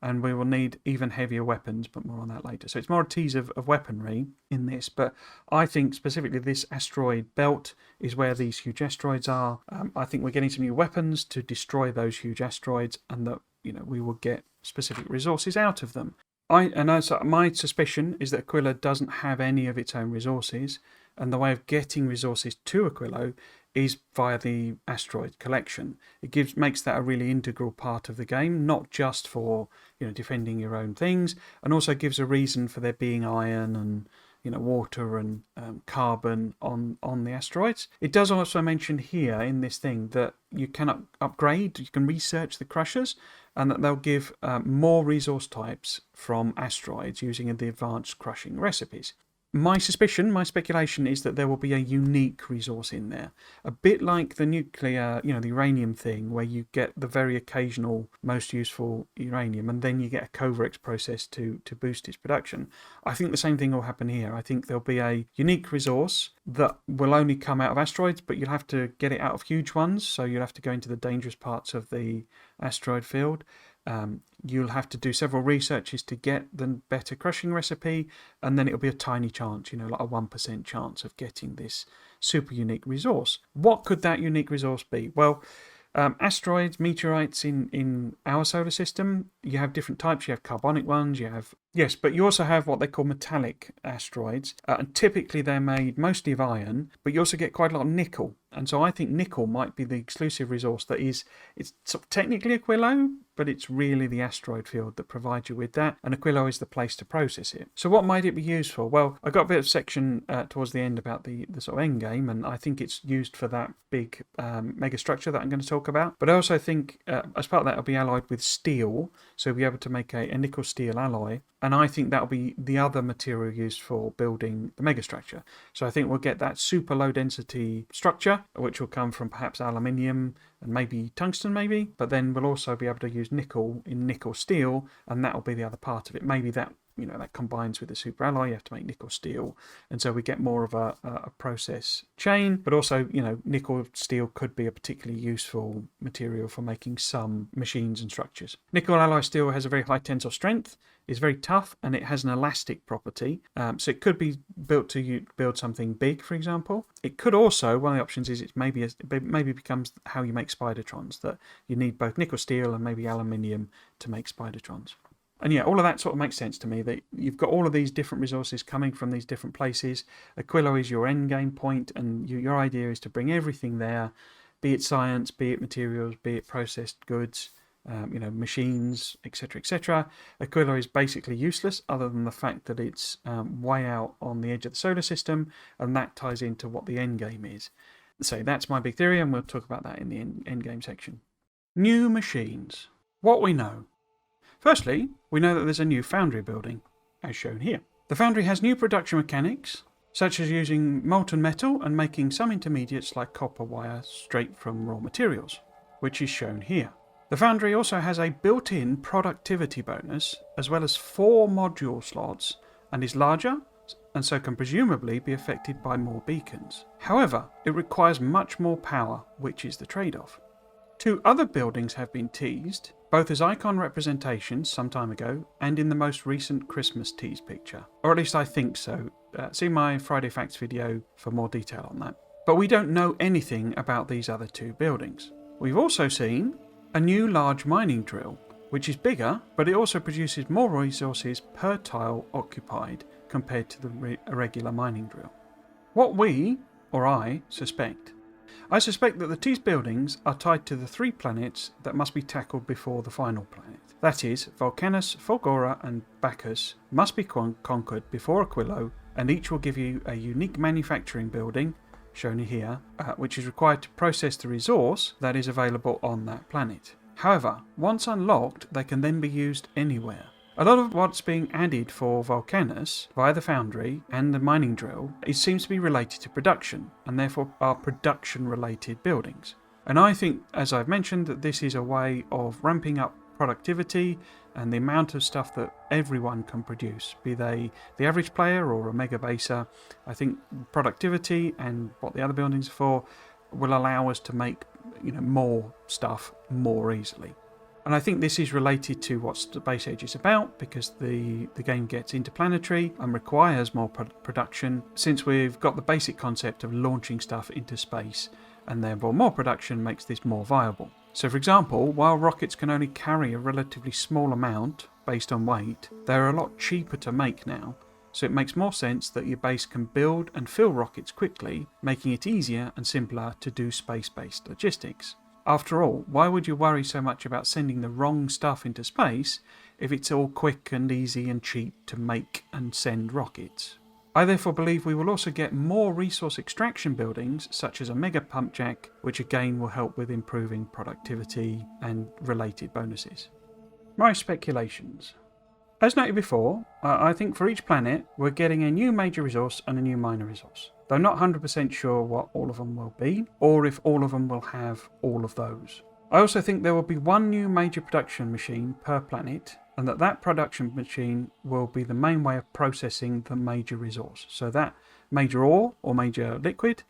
And we will need even heavier weapons, but more on that later. So it's more a tease of weaponry in this, but I think specifically this asteroid belt is where these huge asteroids are. I think we're getting some new weapons to destroy those huge asteroids, and that we will get specific resources out of them. My suspicion is that Aquilo doesn't have any of its own resources, and the way of getting resources to Aquilo is via the asteroid collection. It makes that a really integral part of the game, not just for defending your own things, and also gives a reason for there being iron water and carbon on the asteroids. It does also mention here in this thing that you can upgrade, you can research the crushers, and that they'll give more resource types from asteroids using the advanced crushing recipes. My suspicion, my speculation is that there will be a unique resource in there. A bit like the nuclear, the uranium thing, where you get the very occasional most useful uranium and then you get a Covarex process to boost its production. I think the same thing will happen here. I think there'll be a unique resource that will only come out of asteroids, but you'll have to get it out of huge ones, so you'll have to go into the dangerous parts of the asteroid field. You'll have to do several researches to get the better crushing recipe, and then it'll be a tiny chance, like a 1% chance of getting this super unique resource. What could that unique resource be? Well, asteroids, meteorites in our solar system, you have different types. You have carbonic ones, but you also have what they call metallic asteroids, and typically they're made mostly of iron, but you also get quite a lot of nickel. And so I think nickel might be the exclusive resource it's sort of technically Aquilo, but it's really the asteroid field that provides you with that, and Aquilo is the place to process it. So what might it be used for? Well, I got a bit of section towards the end about the sort of end game, and I think it's used for that big mega structure that I'm going to talk about. But I also think as part of that, it'll be allied with steel, so we'll be able to make a nickel steel alloy. And I think that'll be the other material used for building the megastructure. So I think we'll get that super low density structure, which will come from perhaps aluminium and maybe tungsten but then we'll also be able to use nickel in nickel steel, and that'll be the other part of it. Maybe that that combines with the super alloy. You have to make nickel steel, and so we get more of a process chain. But also, nickel steel could be a particularly useful material for making some machines and structures. Nickel alloy steel has a very high tensile strength, is very tough, and it has an elastic property. So it could be built to build something big, for example. It could also, one of the options is it maybe becomes how you make spidertrons, that you need both nickel steel and maybe aluminium to make spidertrons. And yeah, all of that sort of makes sense to me, that you've got all of these different resources coming from these different places. Aquilo is your end game point, and your idea is to bring everything there, be it science, be it materials, be it processed goods, machines, etc., etc. Aquilo is basically useless, other than the fact that it's way out on the edge of the solar system, and that ties into what the end game is. So that's my big theory, and we'll talk about that in the end game section. New machines. What we know. Firstly, we know that there's a new foundry building, as shown here. The foundry has new production mechanics, such as using molten metal and making some intermediates like copper wire straight from raw materials, which is shown here. The foundry also has a built-in productivity bonus, as well as 4 module slots, and is larger, and so can presumably be affected by more beacons. However, it requires much more power, which is the trade-off. 2 other buildings have been teased, both as icon representations some time ago and in the most recent Christmas tease picture. Or at least I think so. See my Friday Facts video for more detail on that. But we don't know anything about these other 2 buildings. We've also seen a new large mining drill, which is bigger, but it also produces more resources per tile occupied compared to the regular mining drill. What I suspect that the tease buildings are tied to the 3 planets that must be tackled before the final planet. That is, Volcanus, Fulgora and Bacchus must be conquered before Aquilo, and each will give you a unique manufacturing building, shown here, which is required to process the resource that is available on that planet. However, once unlocked, they can then be used anywhere. A lot of what's being added for Volcanus via the foundry and the mining drill seems to be related to production, and therefore are production-related buildings. And I think, as I've mentioned, that this is a way of ramping up productivity and the amount of stuff that everyone can produce, be they the average player or a mega baser. I think productivity and what the other buildings are for will allow us to make more stuff more easily. And I think this is related to what Space Age is about, because the game gets interplanetary and requires more production, since we've got the basic concept of launching stuff into space, and therefore more production makes this more viable. So for example, while rockets can only carry a relatively small amount based on weight, they're a lot cheaper to make now, so it makes more sense that your base can build and fill rockets quickly, making it easier and simpler to do space-based logistics. After all, why would you worry so much about sending the wrong stuff into space if it's all quick and easy and cheap to make and send rockets? I therefore believe we will also get more resource extraction buildings, such as a mega pump jack, which again will help with improving productivity and related bonuses. My speculations. As noted before, I think for each planet we're getting a new major resource and a new minor resource, though not 100% sure what all of them will be, or if all of them will have all of those. I also think there will be one new major production machine per planet, and that production machine will be the main way of processing the major resource. So that major ore or major liquid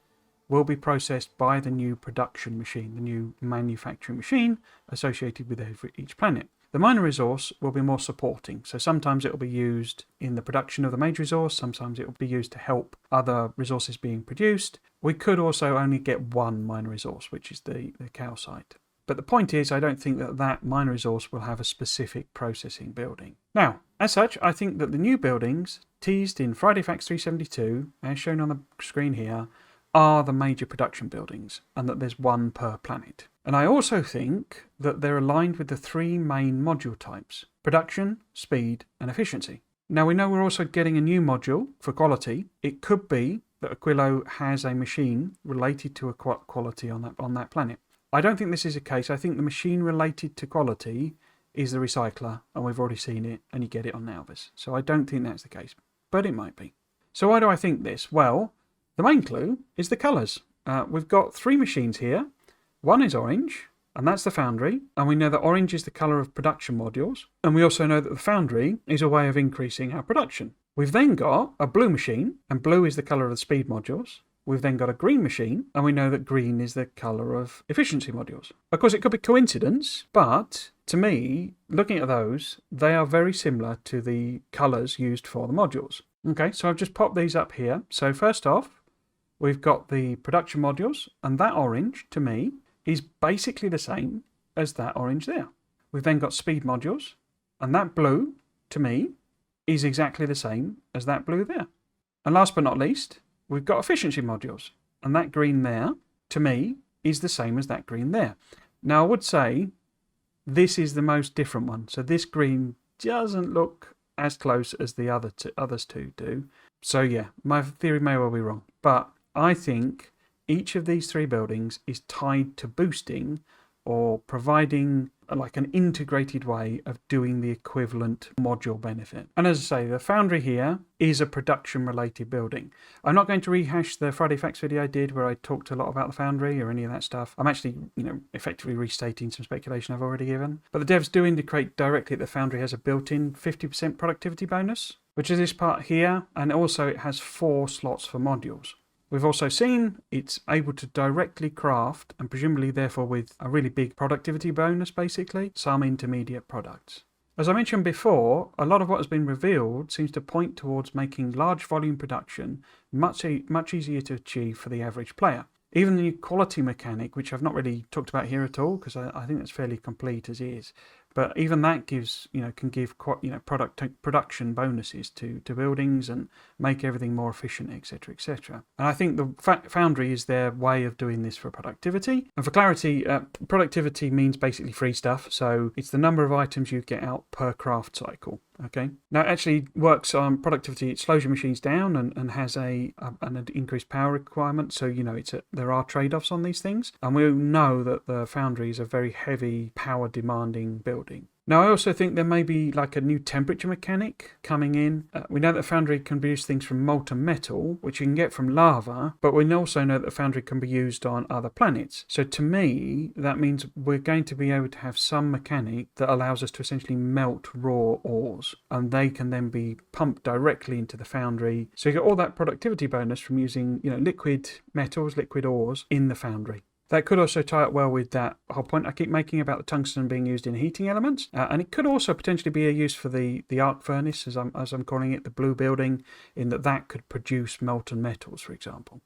will be processed by the new production machine, the new manufacturing machine associated with each planet. The minor resource will be more supporting, so sometimes it will be used in the production of the major resource, sometimes it will be used to help other resources being produced. We could also only get one minor resource, which is the calcite. But the point is, I don't think that minor resource will have a specific processing building. Now, as such, I think that the new buildings teased in Friday Facts 372, as shown on the screen here, are the major production buildings, and that there's one per planet. And I also think that they're aligned with the three main module types: production, speed, and efficiency. Now we know we're also getting a new module for quality. It could be that Aquilo has a machine related to a quality on that planet. I don't think this is the case. I think the machine related to quality is the recycler, and we've already seen it, and you get it on Alvis. So I don't think that's the case, but it might be. So why do I think this? Well, the main clue is the colours. We've got three machines here. One is orange, and that's the foundry, and we know that orange is the colour of production modules, and we also know that the foundry is a way of increasing our production. We've then got a blue machine, and blue is the colour of the speed modules. We've then got a green machine, and we know that green is the colour of efficiency modules. Of course, it could be coincidence, but to me, looking at those, they are very similar to the colours used for the modules. Okay, so I've just popped these up here. So first off, we've got the production modules, and that orange, to me, is basically the same as that orange there. We've then got speed modules, and that blue, to me, is exactly the same as that blue there. And last but not least, we've got efficiency modules, and that green there, to me, is the same as that green there. Now, I would say this is the most different one. So this green doesn't look as close as the others two do. So yeah, my theory may well be wrong. But I think each of these three buildings is tied to boosting or providing like an integrated way of doing the equivalent module benefit. And as I say, the foundry here is a production related building. I'm not going to rehash the Friday Facts video I did where I talked a lot about the foundry or any of that stuff. I'm actually, effectively restating some speculation I've already given. But the devs do indicate directly that the foundry has a built-in 50% productivity bonus, which is this part here, and also it has 4 slots for modules. We've also seen it's able to directly craft, and presumably therefore with a really big productivity bonus basically, some intermediate products. As I mentioned before, a lot of what has been revealed seems to point towards making large volume production much easier to achieve for the average player. Even the new quality mechanic, which I've not really talked about here at all because I think that's fairly complete as is, but even that gives, can give production bonuses to buildings and make everything more efficient, etc., etc. And I think the foundry is their way of doing this for productivity. And for clarity, productivity means basically free stuff. So it's the number of items you get out per craft cycle. Okay. Now it actually works on productivity. It slows your machines down and has an increased power requirement. So there are trade-offs on these things, and we know that the foundry is a very heavy power demanding building. Now, I also think there may be like a new temperature mechanic coming in. We know that Foundry can produce things from molten metal, which you can get from lava, but we also know that Foundry can be used on other planets. So to me, that means we're going to be able to have some mechanic that allows us to essentially melt raw ores, and they can then be pumped directly into the Foundry. So you get all that productivity bonus from using, liquid metals, liquid ores in the Foundry. That could also tie up well with that whole point I keep making about the tungsten being used in heating elements. And it could also potentially be a use for the arc furnace, as I'm calling it, the blue building, in that could produce molten metals, for example.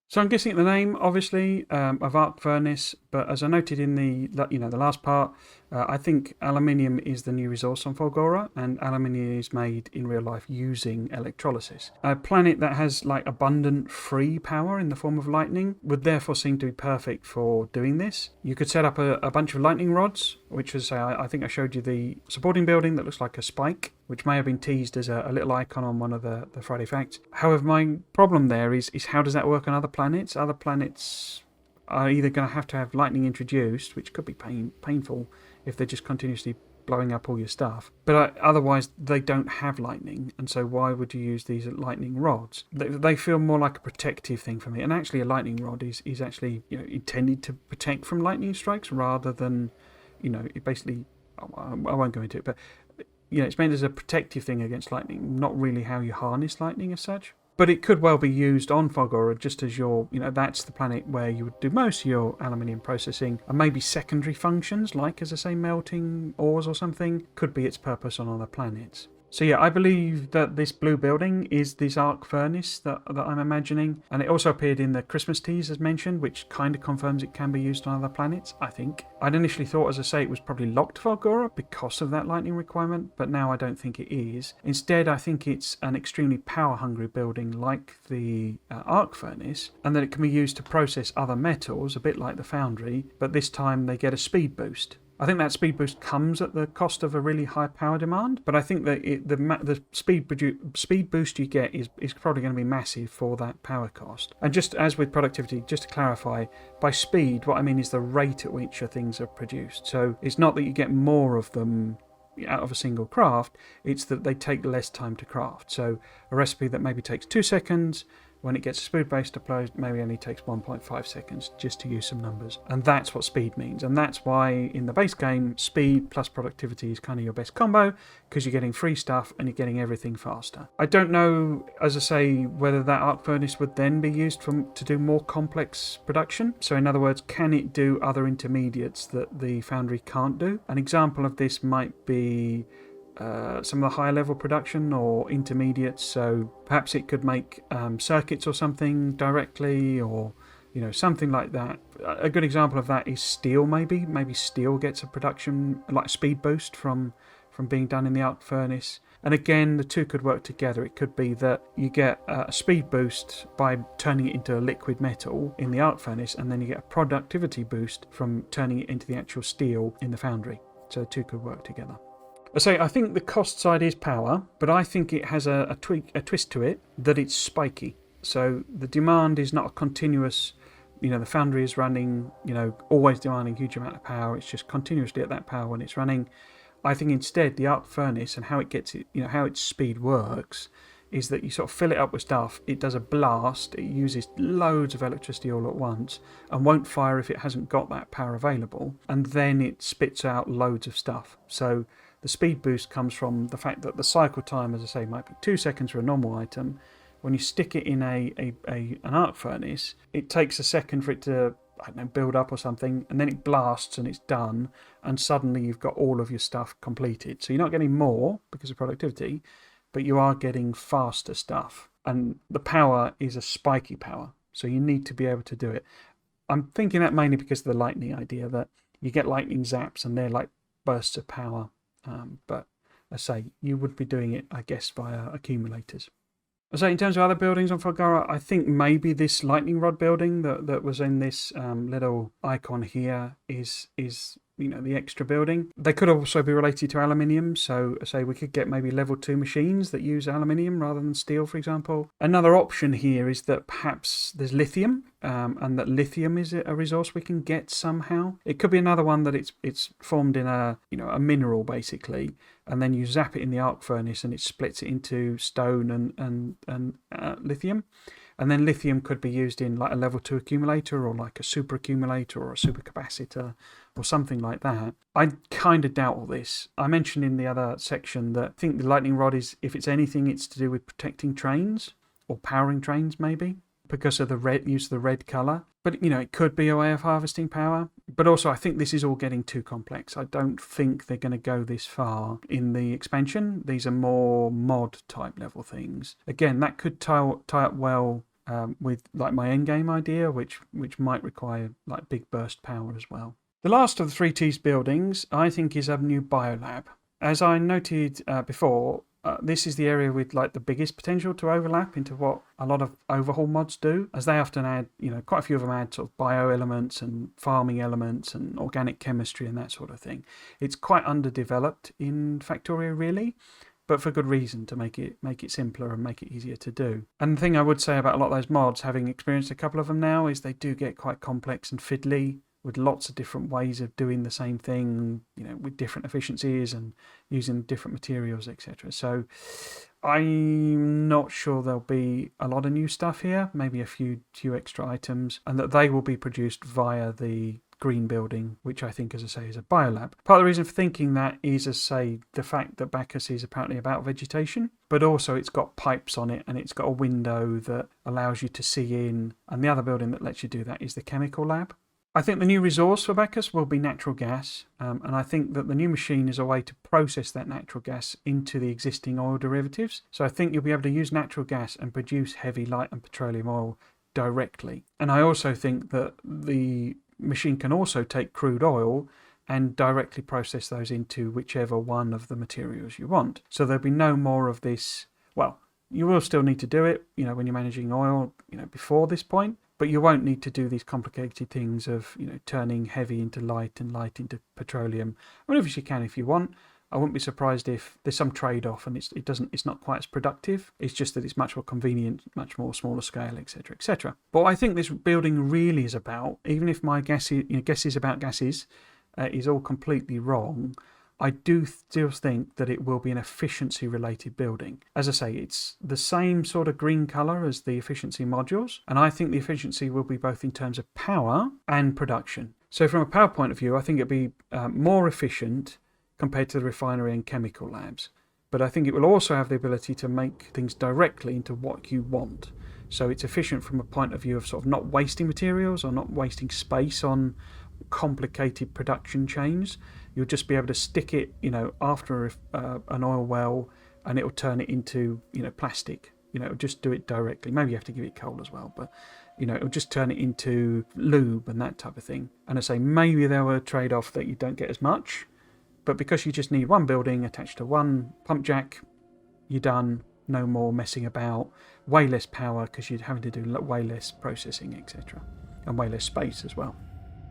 So I'm guessing at the name, obviously, of arc furnace, but as I noted in the last part, I think aluminium is the new resource on Fulgora, and aluminium is made in real life using electrolysis. A planet that has like abundant free power in the form of lightning would therefore seem to be perfect for doing this. You could set up a bunch of lightning rods, which is, I think I showed you the supporting building that looks like a spike, which may have been teased as a little icon on one of the Friday Facts. However, my problem there is how does that work on other planets? Other planets are either going to have lightning introduced, which could be painful if they're just continuously blowing up all your stuff. But otherwise, they don't have lightning, and so why would you use these lightning rods? They feel more like a protective thing for me. And actually, a lightning rod is actually intended to protect from lightning strikes rather than, it basically. I won't go into it, but it's meant as a protective thing against lightning, not really how you harness lightning as such. But it could well be used on Fulgora just as that's the planet where you would do most of your aluminium processing, and maybe secondary functions, like, as I say, melting ores or something, could be its purpose on other planets. So yeah, I believe that this blue building is this arc furnace that I'm imagining, and it also appeared in the Christmas teas as mentioned, which kind of confirms it can be used on other planets, I think. I'd initially thought, as I say, it was probably locked to Fulgora because of that lightning requirement, but now I don't think it is. Instead, I think it's an extremely power-hungry building like the arc furnace, and that it can be used to process other metals, a bit like the foundry, but this time they get a speed boost. I think that speed boost comes at the cost of a really high power demand, but I think that the speed boost you get is probably going to be massive for that power cost. And just as with productivity, just to clarify, by speed, what I mean is the rate at which things are produced. So it's not that you get more of them out of a single craft, it's that they take less time to craft. So a recipe that maybe takes 2 seconds, when it gets a speed boost applied, maybe only takes 1.5 seconds, just to use some numbers. And that's what speed means. And that's why in the base game, speed plus productivity is kind of your best combo, because you're getting free stuff and you're getting everything faster. I don't know, as I say, whether that arc furnace would then be used to do more complex production. So in other words, can it do other intermediates that the foundry can't do? An example of this might be some of the higher level production or intermediates, so perhaps it could make circuits or something directly, or something like that. A good example of that is steel. Maybe steel gets a production like speed boost from being done in the arc furnace, and again the two could work together. It could be that you get a speed boost by turning it into a liquid metal in the arc furnace, and then you get a productivity boost from turning it into the actual steel in the foundry. So the two could work together. I think the cost side is power, but I think it has a twist to it, that it's spiky. So the demand is not a continuous, the foundry is running, always demanding a huge amount of power. It's just continuously at that power when it's running. I think instead the arc furnace and how it gets it, how its speed works, is that you sort of fill it up with stuff, it does a blast, it uses loads of electricity all at once, and won't fire if it hasn't got that power available, and then it spits out loads of stuff. So the speed boost comes from the fact that the cycle time, as I say, might be 2 seconds for a normal item. When you stick it in an arc furnace, it takes a second for it to, build up or something, and then it blasts and it's done, and suddenly you've got all of your stuff completed. So you're not getting more because of productivity, but you are getting faster stuff. And the power is a spiky power, so you need to be able to do it. I'm thinking that mainly because of the lightning idea, that you get lightning zaps and they're like bursts of power. But as I say, you would be doing it, I guess, via accumulators. So in terms of other buildings on Fulgora, I think maybe this lightning rod building that was in this little icon here is the extra building. They could also be related to aluminium, so say we could get maybe level 2 machines that use aluminium rather than steel, for example. Another option here is that perhaps there's lithium, and that lithium is a resource we can get somehow. It could be another one that it's formed in a mineral basically, and then you zap it in the arc furnace and it splits it into stone and lithium. And then lithium could be used in like a level 2 accumulator, or like a super accumulator or a super capacitor or something like that. I kind of doubt all this. I mentioned in the other section that I think the lightning rod is, if it's anything, it's to do with protecting trains or powering trains maybe, because of the use of the red colour. But it could be a way of harvesting power. But also I think this is all getting too complex. I don't think they're going to go this far in the expansion. These are more mod type level things. Again, that could tie up well with like my endgame idea, which might require like big burst power as well. The last of the 3T's buildings, I think, is a new biolab. As I noted before, this is the area with like the biggest potential to overlap into what a lot of overhaul mods do, as they often add, quite a few of them add sort of bio elements and farming elements and organic chemistry and that sort of thing. It's quite underdeveloped in Factorio, really, but for good reason, to make it simpler and make it easier to do. And the thing I would say about a lot of those mods, having experienced a couple of them now, is they do get quite complex and fiddly, with lots of different ways of doing the same thing, with different efficiencies and using different materials, etc. So I'm not sure there'll be a lot of new stuff here, maybe a few extra items, and that they will be produced via the green building, which I think, as I say, is a biolab. Part of the reason for thinking that is, as I say, the fact that Bacchus is apparently about vegetation, but also it's got pipes on it and it's got a window that allows you to see in, and the other building that lets you do that is the chemical lab. I think the new resource for Bacchus will be natural gas, and I think that the new machine is a way to process that natural gas into the existing oil derivatives. So I think you'll be able to use natural gas and produce heavy, light and petroleum oil directly. And I also think that the machine can also take crude oil and directly process those into whichever one of the materials you want. So there'll be no more of this, well, you will still need to do it, when you're managing oil, before this point. But you won't need to do these complicated things of, turning heavy into light and light into petroleum. I mean, obviously you can if you want. I wouldn't be surprised if there's some trade-off and it's not quite as productive. It's just that it's much more convenient, much more smaller scale, etc., etc. But what I think this building really is about, even if my guesses about gases is all completely wrong, I do still think that it will be an efficiency-related building. As I say, it's the same sort of green colour as the efficiency modules, and I think the efficiency will be both in terms of power and production. So from a power point of view, I think it'll be more efficient compared to the refinery and chemical labs. But I think it will also have the ability to make things directly into what you want. So it's efficient from a point of view of sort of not wasting materials or not wasting space on complicated production chains. You'll just be able to stick it, after an oil well, and it'll turn it into, plastic. It'll just do it directly. Maybe you have to give it coal as well, but, it'll just turn it into lube and that type of thing. And I say maybe there were a trade-off that you don't get as much, but because you just need one building attached to one pump jack, you're done. No more messing about. Way less power because you're having to do way less processing, etc. And way less space as well.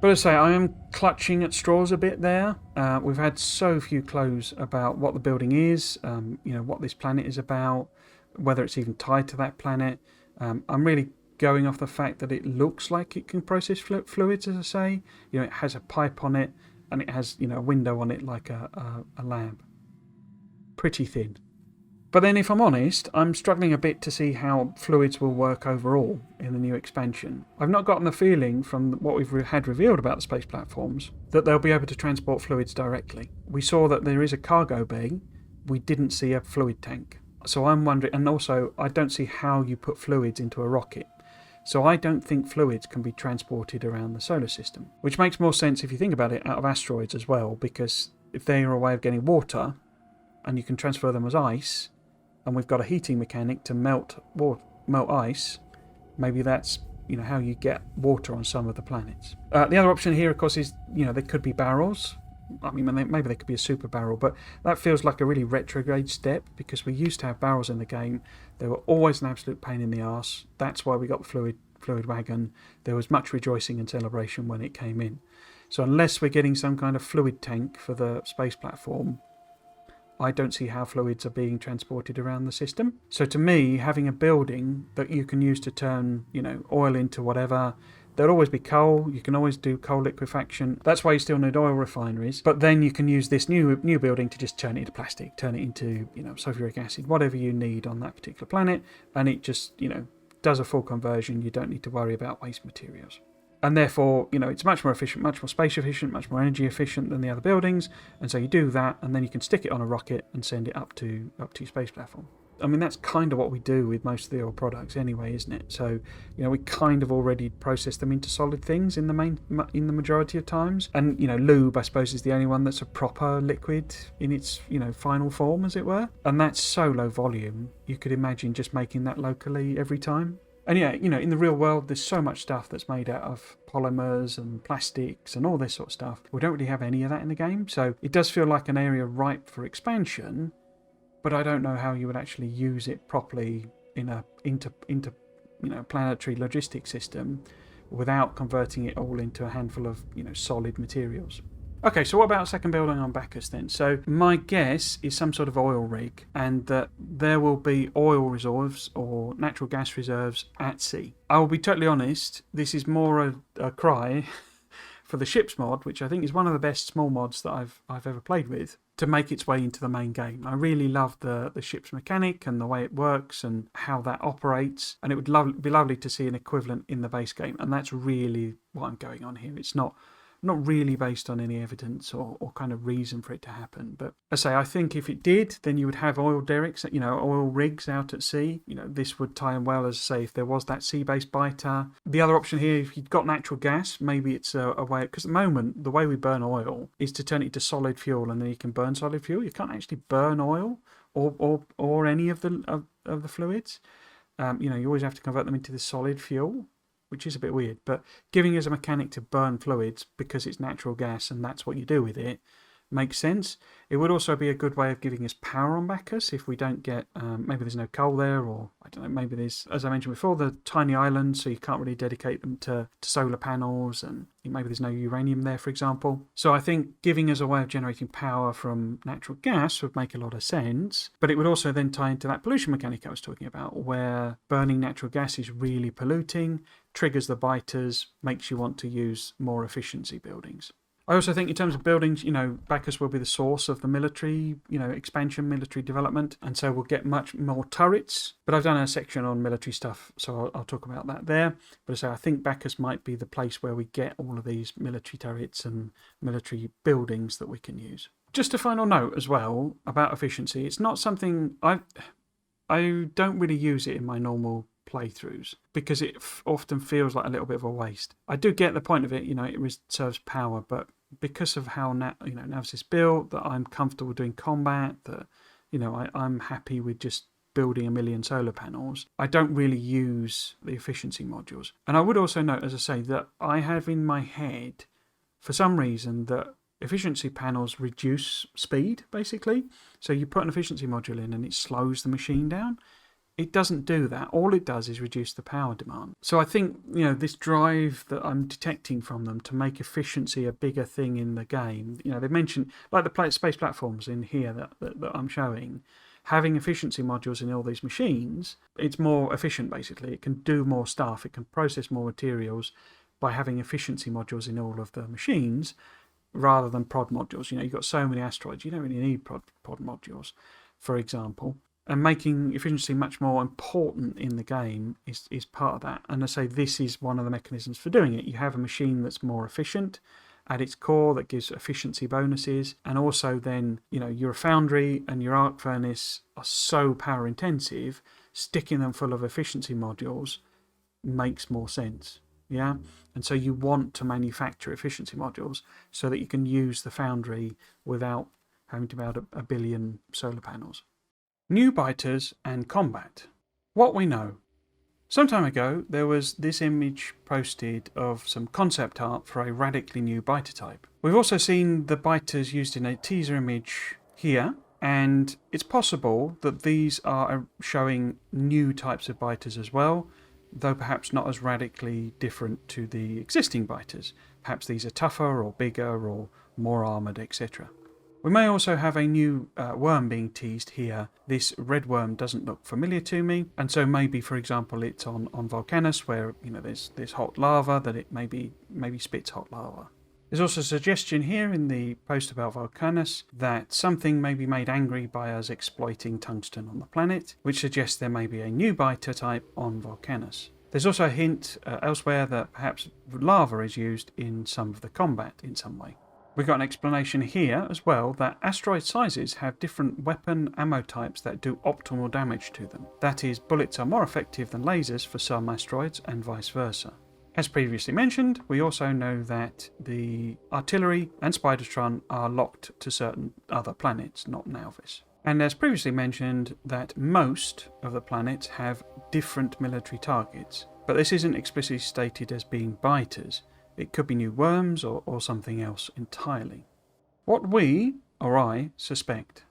But as I say, I am clutching at straws a bit there. We've had so few clues about what the building is, what this planet is about, whether it's even tied to that planet. I'm really going off the fact that it looks like it can process fluids, as I say. It has a pipe on it, and it has, a window on it like a lab. Pretty thin. But then, if I'm honest, I'm struggling a bit to see how fluids will work overall in the new expansion. I've not gotten the feeling from what we've had revealed about the space platforms that they'll be able to transport fluids directly. We saw that there is a cargo bay. We didn't see a fluid tank. So I'm wondering, and also I don't see how you put fluids into a rocket. So I don't think fluids can be transported around the solar system, which makes more sense if you think about it out of asteroids as well, because if they are a way of getting water and you can transfer them as ice, and we've got a heating mechanic to melt ice, maybe that's how you get water on some of the planets. The other option here, of course, is they could be barrels. I mean, maybe they could be a super barrel, but that feels like a really retrograde step because we used to have barrels in the game. They were always an absolute pain in the arse. That's why we got the fluid wagon. There was much rejoicing and celebration when it came in. So unless we're getting some kind of fluid tank for the space platform, I don't see how fluids are being transported around the system. So to me, having a building that you can use to turn, oil into whatever, there'll always be coal. You can always do coal liquefaction. That's why you still need oil refineries. But then you can use this new building to just turn it into plastic, turn it into, sulfuric acid, whatever you need on that particular planet. And it just, does a full conversion. You don't need to worry about waste materials. And therefore, it's much more efficient, much more space efficient, much more energy efficient than the other buildings. And so you do that, and then you can stick it on a rocket and send it up to your space platform. I mean, that's kind of what we do with most of the oil products anyway, isn't it? So, we kind of already process them into solid things in the majority of times. And, lube, I suppose, is the only one that's a proper liquid in its, final form, as it were. And that's so low volume, you could imagine just making that locally every time. And yeah, in the real world, there's so much stuff that's made out of polymers and plastics and all this sort of stuff. We don't really have any of that in the game, so it does feel like an area ripe for expansion, but I don't know how you would actually use it properly in a planetary logistic system without converting it all into a handful of solid materials. Okay, so what about second building on Bacchus then? So my guess is some sort of oil rig, and that there will be oil reserves or natural gas reserves at sea. I will be totally honest, this is more a cry for the ships mod, which I think is one of the best small mods that I've ever played with, to make its way into the main game. I really love the ship's mechanic and the way it works and how that operates, and it would be lovely to see an equivalent in the base game, and that's really what I'm going on here. It's not really based on any evidence or kind of reason for it to happen. But I think if it did, then you would have oil derricks, oil rigs out at sea. This would tie in well, as if there was that sea-based biter. The other option here, if you've got natural gas, maybe it's a way, because at the moment, the way we burn oil is to turn it into solid fuel, and then you can burn solid fuel. You can't actually burn oil or any of the fluids. You always have to convert them into the solid fuel, which is a bit weird, but giving us a mechanic to burn fluids because it's natural gas and that's what you do with it makes sense. It would also be a good way of giving us power on Bacchus if we don't get, maybe there's no coal there, or I don't know, maybe there's, as I mentioned before, the tiny islands, so you can't really dedicate them to solar panels, and maybe there's no uranium there, for example. So I think giving us a way of generating power from natural gas would make a lot of sense, but it would also then tie into that pollution mechanic I was talking about, where burning natural gas is really polluting, triggers the biters, makes you want to use more efficiency buildings. I also think in terms of buildings, Bacchus will be the source of the military, expansion, military development, and so we'll get much more turrets. But I've done a section on military stuff, so I'll talk about that there. But I think Bacchus might be the place where we get all of these military turrets and military buildings that we can use. Just a final note as well about efficiency. It's not something I don't really use it in my normal playthroughs because it often feels like a little bit of a waste. I do get the point of it, it reserves power, but because of how Navs is built, that I'm comfortable doing combat, that I'm happy with just building a million solar panels, I don't really use the efficiency modules. And I would also note, as I say, that I have in my head for some reason that efficiency panels reduce speed, basically. So you put an efficiency module in and it slows the machine down. It doesn't do that. All it does is reduce the power demand. So I think, this drive that I'm detecting from them to make efficiency a bigger thing in the game, they've mentioned, like the space platforms in here that I'm showing, having efficiency modules in all these machines, it's more efficient, basically. It can do more stuff. It can process more materials by having efficiency modules in all of the machines rather than prod modules. You've got so many asteroids, you don't really need prod modules, for example. And making efficiency much more important in the game is part of that. And I say this is one of the mechanisms for doing it. You have a machine that's more efficient at its core that gives efficiency bonuses. And also then, your foundry and your arc furnace are so power intensive, sticking them full of efficiency modules makes more sense. Yeah. And so you want to manufacture efficiency modules so that you can use the foundry without having to build a billion solar panels. New biters and combat. What we know. Some time ago, there was this image posted of some concept art for a radically new biter type. We've also seen the biters used in a teaser image here, and it's possible that these are showing new types of biters as well, though perhaps not as radically different to the existing biters. Perhaps these are tougher or bigger or more armoured, etc. We may also have a new worm being teased here. This red worm doesn't look familiar to me, and so maybe, for example, it's on Vulcanus, where there's hot lava, that it maybe spits hot lava. There's also a suggestion here in the post about Vulcanus that something may be made angry by us exploiting tungsten on the planet, which suggests there may be a new biter type on Vulcanus. There's also a hint elsewhere that perhaps lava is used in some of the combat in some way. We've got an explanation here as well that asteroid sizes have different weapon ammo types that do optimal damage to them. That is, bullets are more effective than lasers for some asteroids and vice versa. As previously mentioned, we also know that the artillery and Spidertron are locked to certain other planets, not Nauvis. And as previously mentioned, that most of the planets have different military targets. But this isn't explicitly stated as being biters. It could be new worms or something else entirely. What we, or I, suspect.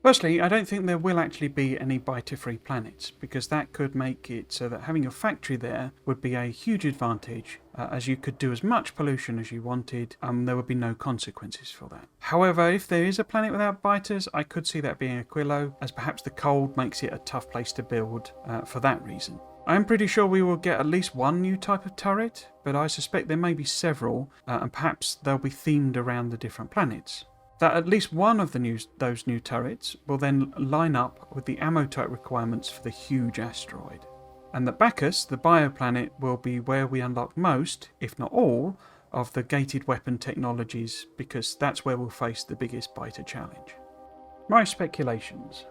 Firstly, I don't think there will actually be any biter-free planets, because that could make it so that having your factory there would be a huge advantage, as you could do as much pollution as you wanted, and there would be no consequences for that. However, if there is a planet without biters, I could see that being Aquilo, as perhaps the cold makes it a tough place to build for that reason. I'm pretty sure we will get at least one new type of turret, but I suspect there may be several, and perhaps they'll be themed around the different planets. That at least one of those new turrets will then line up with the ammo type requirements for the huge asteroid. And that Bacchus, the bioplanet, will be where we unlock most, if not all, of the gated weapon technologies, because that's where we'll face the biggest biter challenge. My speculations.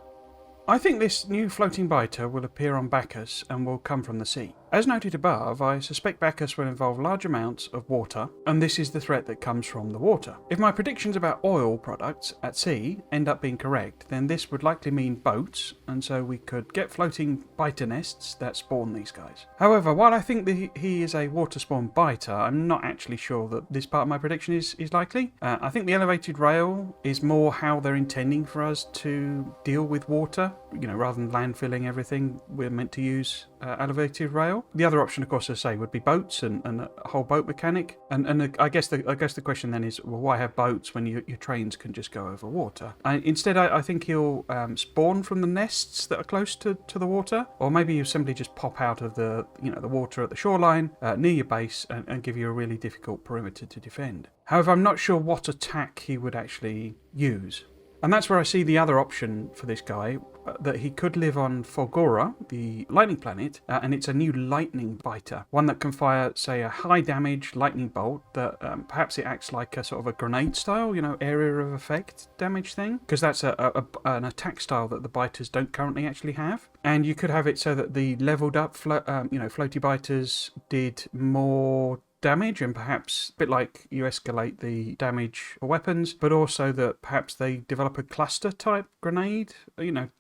I think this new floating biter will appear on Bacchus and will come from the sea. As noted above, I suspect Bacchus will involve large amounts of water, and this is the threat that comes from the water. If my predictions about oil products at sea end up being correct, then this would likely mean boats, and so we could get floating biter nests that spawn these guys. However, while I think that he is a water spawn biter, I'm not actually sure that this part of my prediction is likely. I think the elevated rail is more how they're intending for us to deal with water. Rather than landfilling everything, we're meant to use elevated rail. The other option, of course, as I say, would be boats and a whole boat mechanic. And I guess the question then is, well, why have boats when your trains can just go over water? Instead, I think he'll spawn from the nests that are close to the water, or maybe you simply just pop out of the water at the shoreline near your base and give you a really difficult perimeter to defend. However, I'm not sure what attack he would actually use. And that's where I see the other option for this guy, that he could live on Fulgora, the lightning planet, and it's a new lightning biter. One that can fire, say, a high damage lightning bolt that perhaps it acts like a sort of a grenade style, area of effect damage thing. Because that's an attack style that the biters don't currently actually have. And you could have it so that the leveled up floaty biters did more damage, and perhaps a bit like you escalate the damage for weapons, but also that perhaps they develop a cluster type grenade,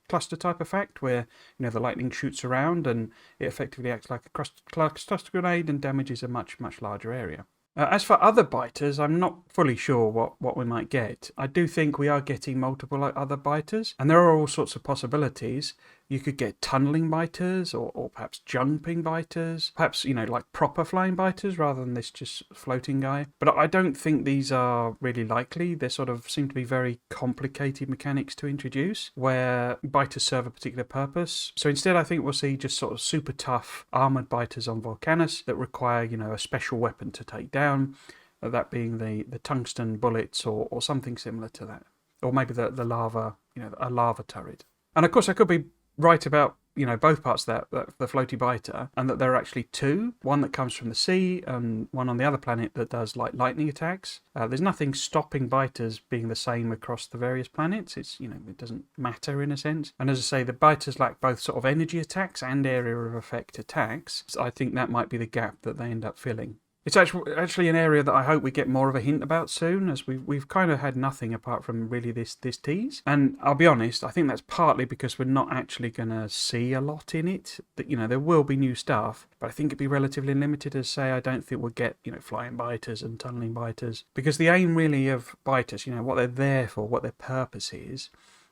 cluster type effect where the lightning shoots around and it effectively acts like a cluster grenade and damages a much larger area. As for other biters, I'm not fully sure what we might get. I do think we are getting multiple other biters, and there are all sorts of possibilities. You could get tunneling biters or perhaps jumping biters, perhaps, like proper flying biters rather than this just floating guy. But I don't think these are really likely. They sort of seem to be very complicated mechanics to introduce where biters serve a particular purpose. So instead, I think we'll see just sort of super tough armored biters on Volcanus that require, a special weapon to take down, that being the tungsten bullets or something similar to that. Or maybe the lava, a lava turret. And of course, I could be right about both parts of that the floaty biter, and that there are actually two, one that comes from the sea and one on the other planet that does like lightning attacks. There's nothing stopping biters being the same across the various planets. It's it doesn't matter in a sense. And as I say, the biters lack both sort of energy attacks and area of effect attacks. So I think that might be the gap that they end up filling. It's actually an area that I hope we get more of a hint about soon, as we've kind of had nothing apart from really this tease. And I'll be honest, I think that's partly because we're not actually going to see a lot in it. That there will be new stuff, but I think it'd be relatively limited. As say, I don't think we'll get flying biters and tunneling biters, because the aim really of biters, what they're there for, what their purpose is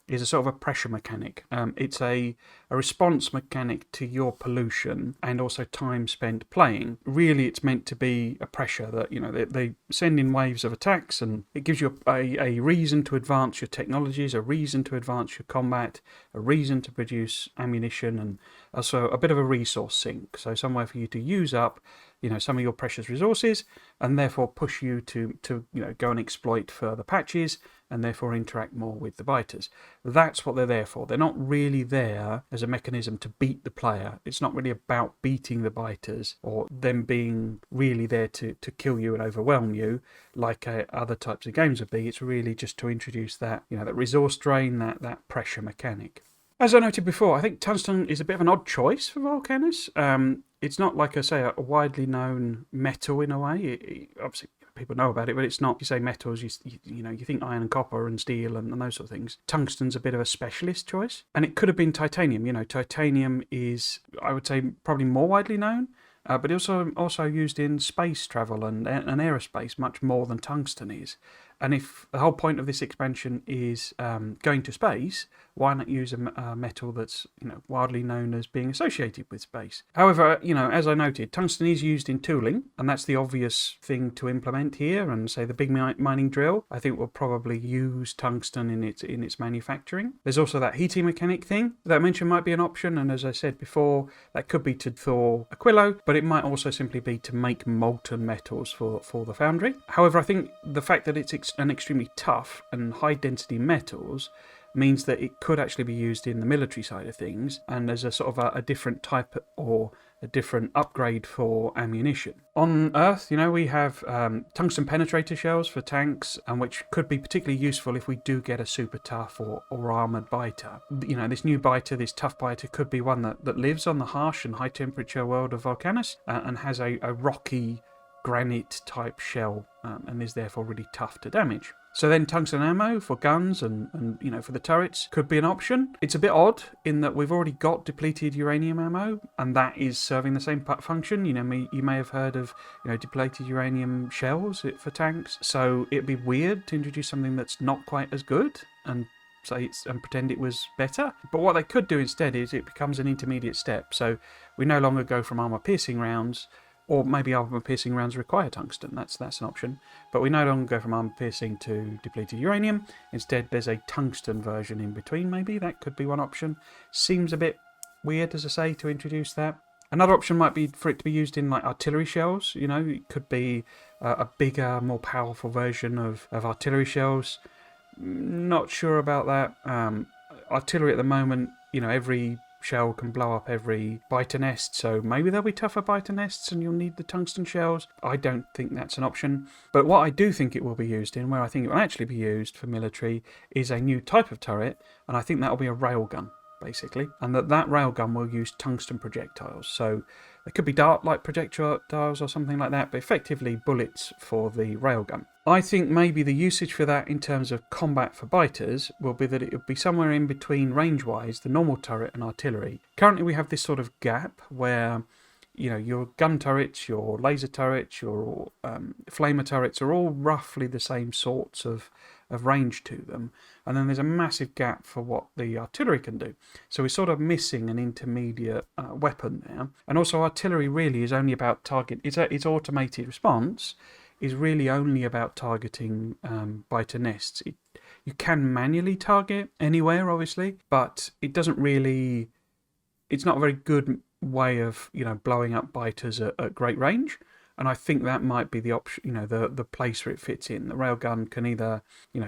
a sort of a pressure mechanic. It's a response mechanic to your pollution and also time spent playing. Really, it's meant to be a pressure that, they send in waves of attacks, and it gives you a reason to advance your technologies, a reason to advance your combat, a reason to produce ammunition, and also a bit of a resource sink. So somewhere for you to use up some of your precious resources, and therefore push you to go and exploit further patches, and therefore interact more with the biters. That's what they're there for. They're not really there as a mechanism to beat the player. It's not really about beating the biters or them being really there to kill you and overwhelm you like other types of games would be. It's really just to introduce that that resource drain, that pressure mechanic. As I noted before, I think tungsten is a bit of an odd choice for Volcanus. It's not, like I say, a widely known metal in a way. Obviously, people know about it, but it's not. You say metals, you think iron and copper and steel and those sort of things. Tungsten's a bit of a specialist choice, and it could have been titanium. Titanium is, I would say, probably more widely known. But also used in space travel and aerospace much more than tungsten is. And if the whole point of this expansion is going to space, why not use a metal that's widely known as being associated with space? However, as I noted, tungsten is used in tooling, and that's the obvious thing to implement here. And say the big mining drill, I think will probably use tungsten in its manufacturing. There's also that heating mechanic thing that I mentioned might be an option, and as I said before, that could be to thaw Aquilo, but it might also simply be to make molten metals for the foundry. However, I think the fact that it's an extremely tough and high density metals means that it could actually be used in the military side of things, and as a sort of a different type or a different upgrade for ammunition. On Earth, we have tungsten penetrator shells for tanks, and which could be particularly useful if we do get a super tough or armoured biter. This new biter, this tough biter, could be one that lives on the harsh and high temperature world of Volcanus and has a rocky granite type shell and is therefore really tough to damage. So then tungsten ammo for guns and for the turrets could be an option. It's a bit odd in that we've already got depleted uranium ammo, and that is serving the same function. You may have heard of depleted uranium shells for tanks. So it'd be weird to introduce something that's not quite as good and pretend it was better. But what they could do instead is it becomes an intermediate step. So we no longer go from armor piercing rounds. Or maybe armor-piercing rounds require tungsten. That's an option. But we no longer go from armor-piercing to depleted uranium. Instead, there's a tungsten version in between, maybe. That could be one option. Seems a bit weird, as I say, to introduce that. Another option might be for it to be used in artillery shells. It could be a bigger, more powerful version of artillery shells. Not sure about that. Artillery at the moment, every shell can blow up every biter nest, so maybe there'll be tougher biter nests and you'll need the tungsten shells. I don't think that's an option. But what I do think it will be used in, where I think it will actually be used for military, is a new type of turret, and I think that'll be a railgun, basically. And that railgun will use tungsten projectiles. So they could be dart-like projectiles or something like that, but effectively bullets for the railgun. I think maybe the usage for that in terms of combat for biters will be that it would be somewhere in between range-wise the normal turret and artillery. Currently we have this sort of gap where your gun turrets, your laser turrets, your flamer turrets are all roughly the same sorts of range to them, and then there's a massive gap for what the artillery can do. So we're sort of missing an intermediate weapon there. And also artillery really is only about target. Its automated response is really only about targeting biter nests. You can manually target anywhere, obviously, but it doesn't really. It's not a very good way of blowing up biters at great range. And I think that might be the option, the place where it fits in. The railgun can either,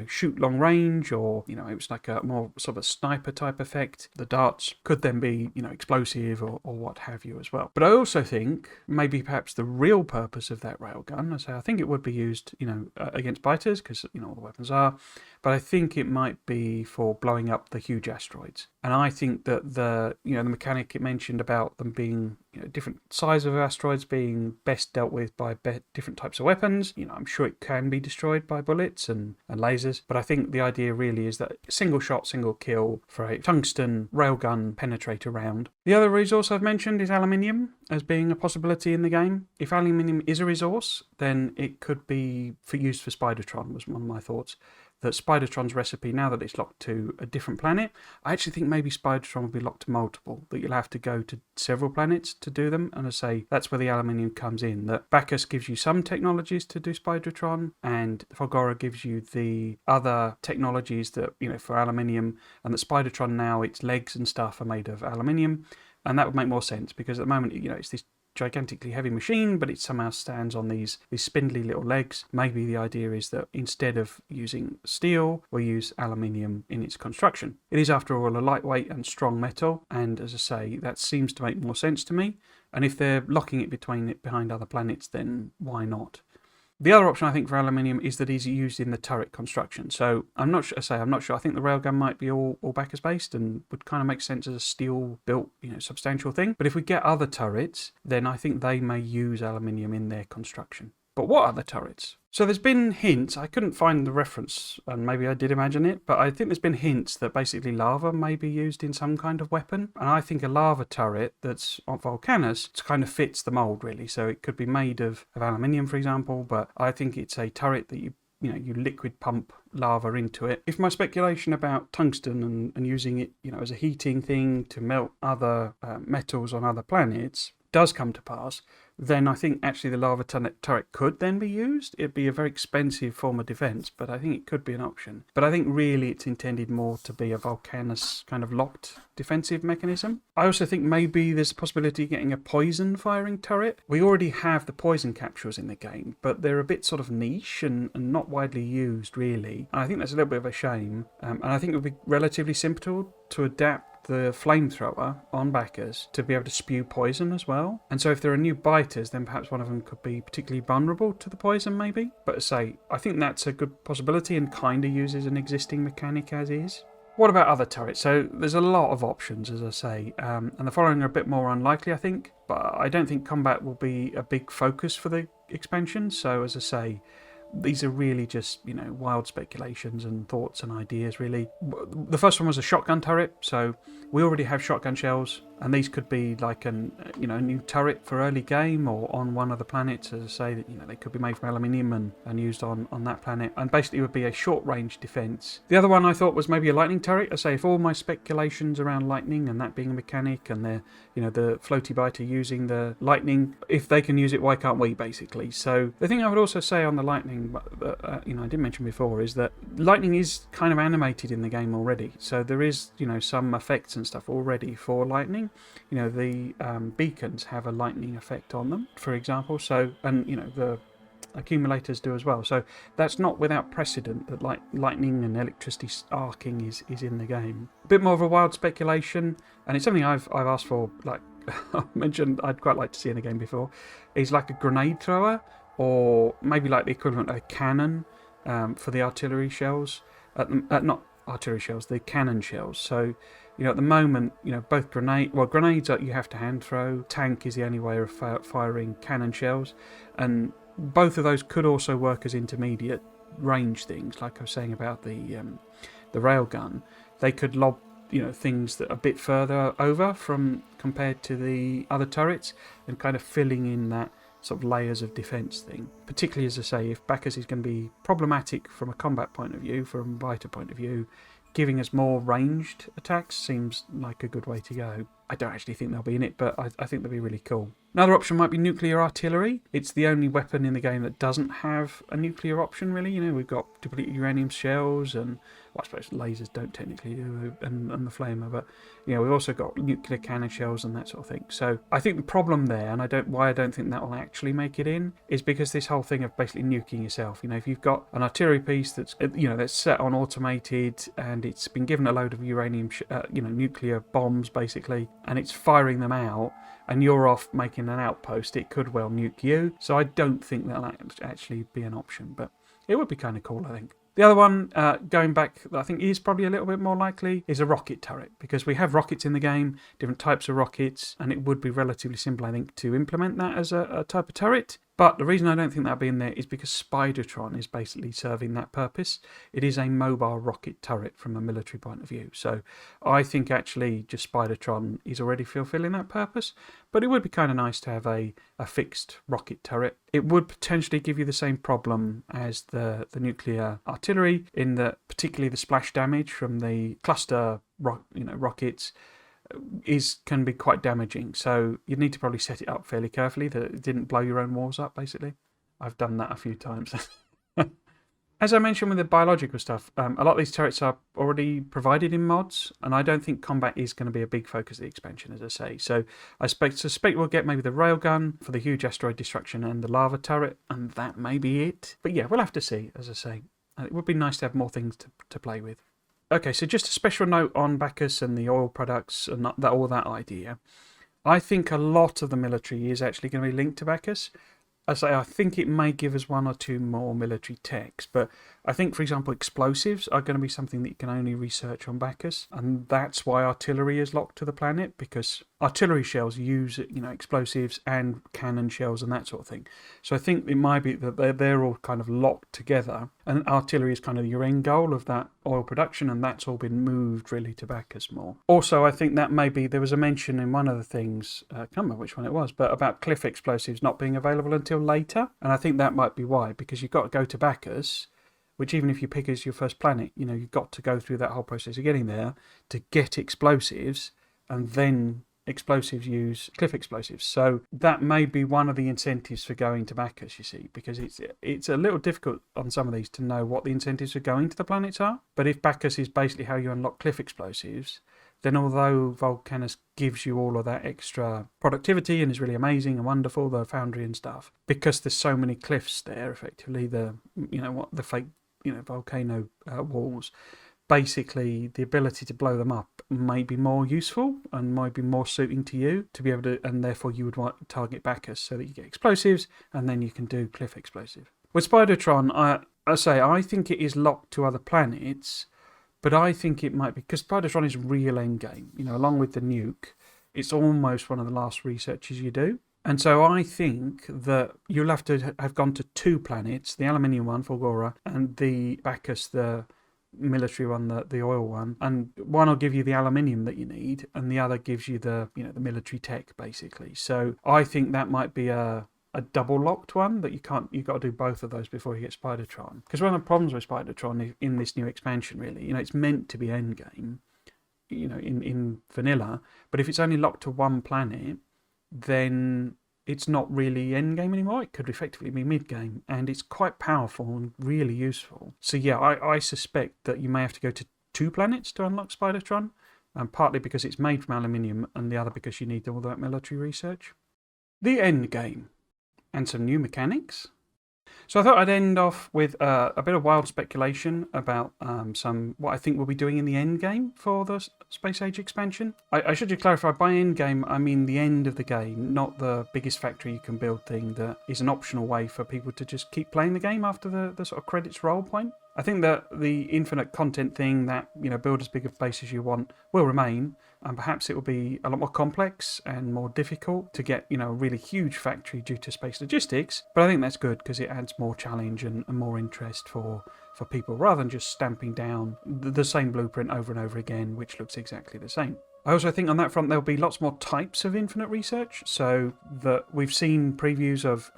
shoot long range, or, it's like a more sort of a sniper type effect. The darts could then be, explosive or what have you as well. But I also think maybe perhaps the real purpose of that railgun, I think it would be used, against biters, because, all the weapons are. But I think it might be for blowing up the huge asteroids. And I think that the mechanic it mentioned about them being, different size of asteroids being best dealt with by different types of weapons. I'm sure it can be destroyed by bullets and lasers. But I think the idea really is that single shot, single kill for a tungsten railgun penetrator round. The other resource I've mentioned is aluminium as being a possibility in the game. If aluminium is a resource, then it could be used for Spidertron, was one of my thoughts. That Spidertron's recipe, now that it's locked to a different planet, I actually think maybe Spidertron will be locked to multiple, that you'll have to go to several planets to do them. And I say that's where the aluminium comes in, that Bacchus gives you some technologies to do Spidertron, and Fulgora gives you the other technologies that, for aluminium, and that Spidertron now, its legs and stuff are made of aluminium. And that would make more sense, because at the moment, it's this gigantically heavy machine, but it somehow stands on these spindly little legs. Maybe the idea is that instead of using steel, we'll use aluminium in its construction. It is, after all, a lightweight and strong metal, and as I say, that seems to make more sense to me. And if they're locking it behind other planets, then why not? The other option I think for aluminium is that it's used in the turret construction. So I'm not sure. I think the railgun might be all Bacchus based and would kind of make sense as a steel built, substantial thing. But if we get other turrets, then I think they may use aluminium in their construction. But what other turrets? So there's been hints, I couldn't find the reference, and maybe I did imagine it, but I think there's been hints that basically lava may be used in some kind of weapon. And I think a lava turret that's on Volcanus kind of fits the mould, really. So it could be made of aluminium, for example, but I think it's a turret that you liquid pump lava into it. If my speculation about tungsten and using it, as a heating thing to melt other metals on other planets does come to pass, then I think actually the lava turret could then be used. It'd be a very expensive form of defense, but I think it could be an option. But I think really it's intended more to be a Volcanus kind of locked defensive mechanism. I also think maybe there's a possibility of getting a poison firing turret. We already have the poison capsules in the game, but they're a bit sort of niche and not widely used really. And I think that's a little bit of a shame. And I think it would be relatively simple to adapt the flamethrower on Bacchus to be able to spew poison as well. And so if there are new biters, then perhaps one of them could be particularly vulnerable to the poison maybe. But to say, I think that's a good possibility and kind of uses an existing mechanic as is. What about other turrets? So there's a lot of options, as I say, and the following are a bit more unlikely, I think. But I don't think combat will be a big focus for the expansion. So as I say, these are really just, wild speculations and thoughts and ideas, really. The first one was a shotgun turret, so we already have shotgun shells, and these could be like a new turret for early game or on one of the planets, as I say, that they could be made from aluminium and used on that planet, and basically would be a short-range defense. The other one I thought was maybe a lightning turret. I say, if all my speculations around lightning and that being a mechanic and the floaty biter using the lightning, if they can use it, why can't we, basically? So the thing I would also say on the lightning, I didn't mention before, is that lightning is kind of animated in the game already. So there is, some effects and stuff already for lightning. The beacons have a lightning effect on them, for example. So, and the accumulators do as well. So that's not without precedent that lightning and electricity arcing is in the game. A bit more of a wild speculation, and it's something I've asked for. Like I mentioned, I'd quite like to see in the game before. Is like a grenade thrower, or maybe like the equivalent of a cannon for the artillery shells. Not artillery shells, the cannon shells. So, at the moment, both grenades you have to hand throw. Tank is the only way of firing cannon shells, and both of those could also work as intermediate range things. Like I was saying about the railgun, they could lob things that are a bit further over from compared to the other turrets, and kind of filling in that sort of layers of defence thing. Particularly, as I say, if Bacchus is going to be problematic from a combat point of view, from a biter point of view, giving us more ranged attacks seems like a good way to go. I don't actually think they'll be in it, but I think they'll be really cool. Another option might be nuclear artillery. It's the only weapon in the game that doesn't have a nuclear option, really. We've got depleted uranium shells, and I suppose lasers don't technically do, and the flamer, but we've also got nuclear cannon shells and that sort of thing. So I think the problem there, and why I don't think that will actually make it in, is because this whole thing of basically nuking yourself. If you've got an artillery piece that's that's set on automated, and it's been given a load of uranium, nuclear bombs basically, and it's firing them out, and you're off making an outpost, it could well nuke you. So I don't think that'll actually be an option, but it would be kind of cool, I think. The other one, going back, that I think is probably a little bit more likely, is a rocket turret, because we have rockets in the game, different types of rockets, and it would be relatively simple, I think, to implement that as a type of turret. But the reason I don't think that'll be in there is because Spidertron is basically serving that purpose. It is a mobile rocket turret from a military point of view. So I think actually just Spidertron is already fulfilling that purpose. But it would be kind of nice to have a fixed rocket turret. It would potentially give you the same problem as the nuclear artillery, in that particularly the splash damage from the cluster rockets can be quite damaging, so you'd need to probably set it up fairly carefully that it didn't blow your own walls up, basically. I've done that a few times. As I mentioned with the biological stuff, a lot of these turrets are already provided in mods, and I don't think combat is going to be a big focus of the expansion, as I say. So I suspect we'll get maybe the railgun for the huge asteroid destruction and the lava turret, and that may be it. But yeah, we'll have to see, as I say. It would be nice to have more things to play with. Okay, so just a special note on Bacchus and the oil products and all that idea. I think a lot of the military is actually going to be linked to Bacchus. I think it may give us one or two more military techs, but I think, for example, explosives are going to be something that you can only research on Bacchus, and that's why artillery is locked to the planet, because artillery shells use, explosives and cannon shells and that sort of thing. So I think it might be that they're all kind of locked together, and artillery is kind of your end goal of that oil production, and that's all been moved really to Bacchus more. Also, I think that maybe there was a mention in one of the things, I can't remember which one it was, but about cliff explosives not being available until later, and I think that might be why, because you've got to go to Bacchus, which even if you pick as your first planet, you've got to go through that whole process of getting there to get explosives, and then explosives use cliff explosives. So that may be one of the incentives for going to Bacchus, you see, because it's a little difficult on some of these to know what the incentives for going to the planets are. But if Bacchus is basically how you unlock cliff explosives, then although Volcanus gives you all of that extra productivity and is really amazing and wonderful, the foundry and stuff, because there's so many cliffs there, effectively, the fake volcano walls, basically the ability to blow them up may be more useful and might be more suiting to you to be able to, and therefore you would want to target Bacchus so that you get explosives and then you can do cliff explosive. With Spidertron, I think it is locked to other planets, but I think it might be because Spidertron is real endgame. Along with the nuke, it's almost one of the last researches you do. And so I think that you'll have to have gone to 2 planets, the aluminium one, Fulgora, and the Bacchus, the military one, the oil one. And one will give you the aluminium that you need, and the other gives you the military tech, basically. So I think that might be a double locked one that you've got to do both of those before you get Spidertron. Because one of the problems with Spidertron in this new expansion, really, it's meant to be endgame, in vanilla, but if it's only locked to 1 planet, then it's not really endgame anymore. It could effectively be mid-game, and it's quite powerful and really useful. So yeah, I suspect that you may have to go to 2 planets to unlock Spidertron, and partly because it's made from aluminium, and the other because you need all that military research. The endgame, and some new mechanics. So I thought I'd end off with a bit of wild speculation about what I think we'll be doing in the end game for the Space Age expansion. I should just clarify, by end game I mean the end of the game, not the biggest factory you can build thing that is an optional way for people to just keep playing the game after the sort of credits roll point. I think that the infinite content thing, that build as big a base as you want, will remain, and perhaps it will be a lot more complex and more difficult to get a really huge factory due to space logistics. But I think that's good because it adds more challenge and more interest for people, rather than just stamping down the same blueprint over and over again, which looks exactly the same. I also think on that front there'll be lots more types of infinite research, so that we've seen previews of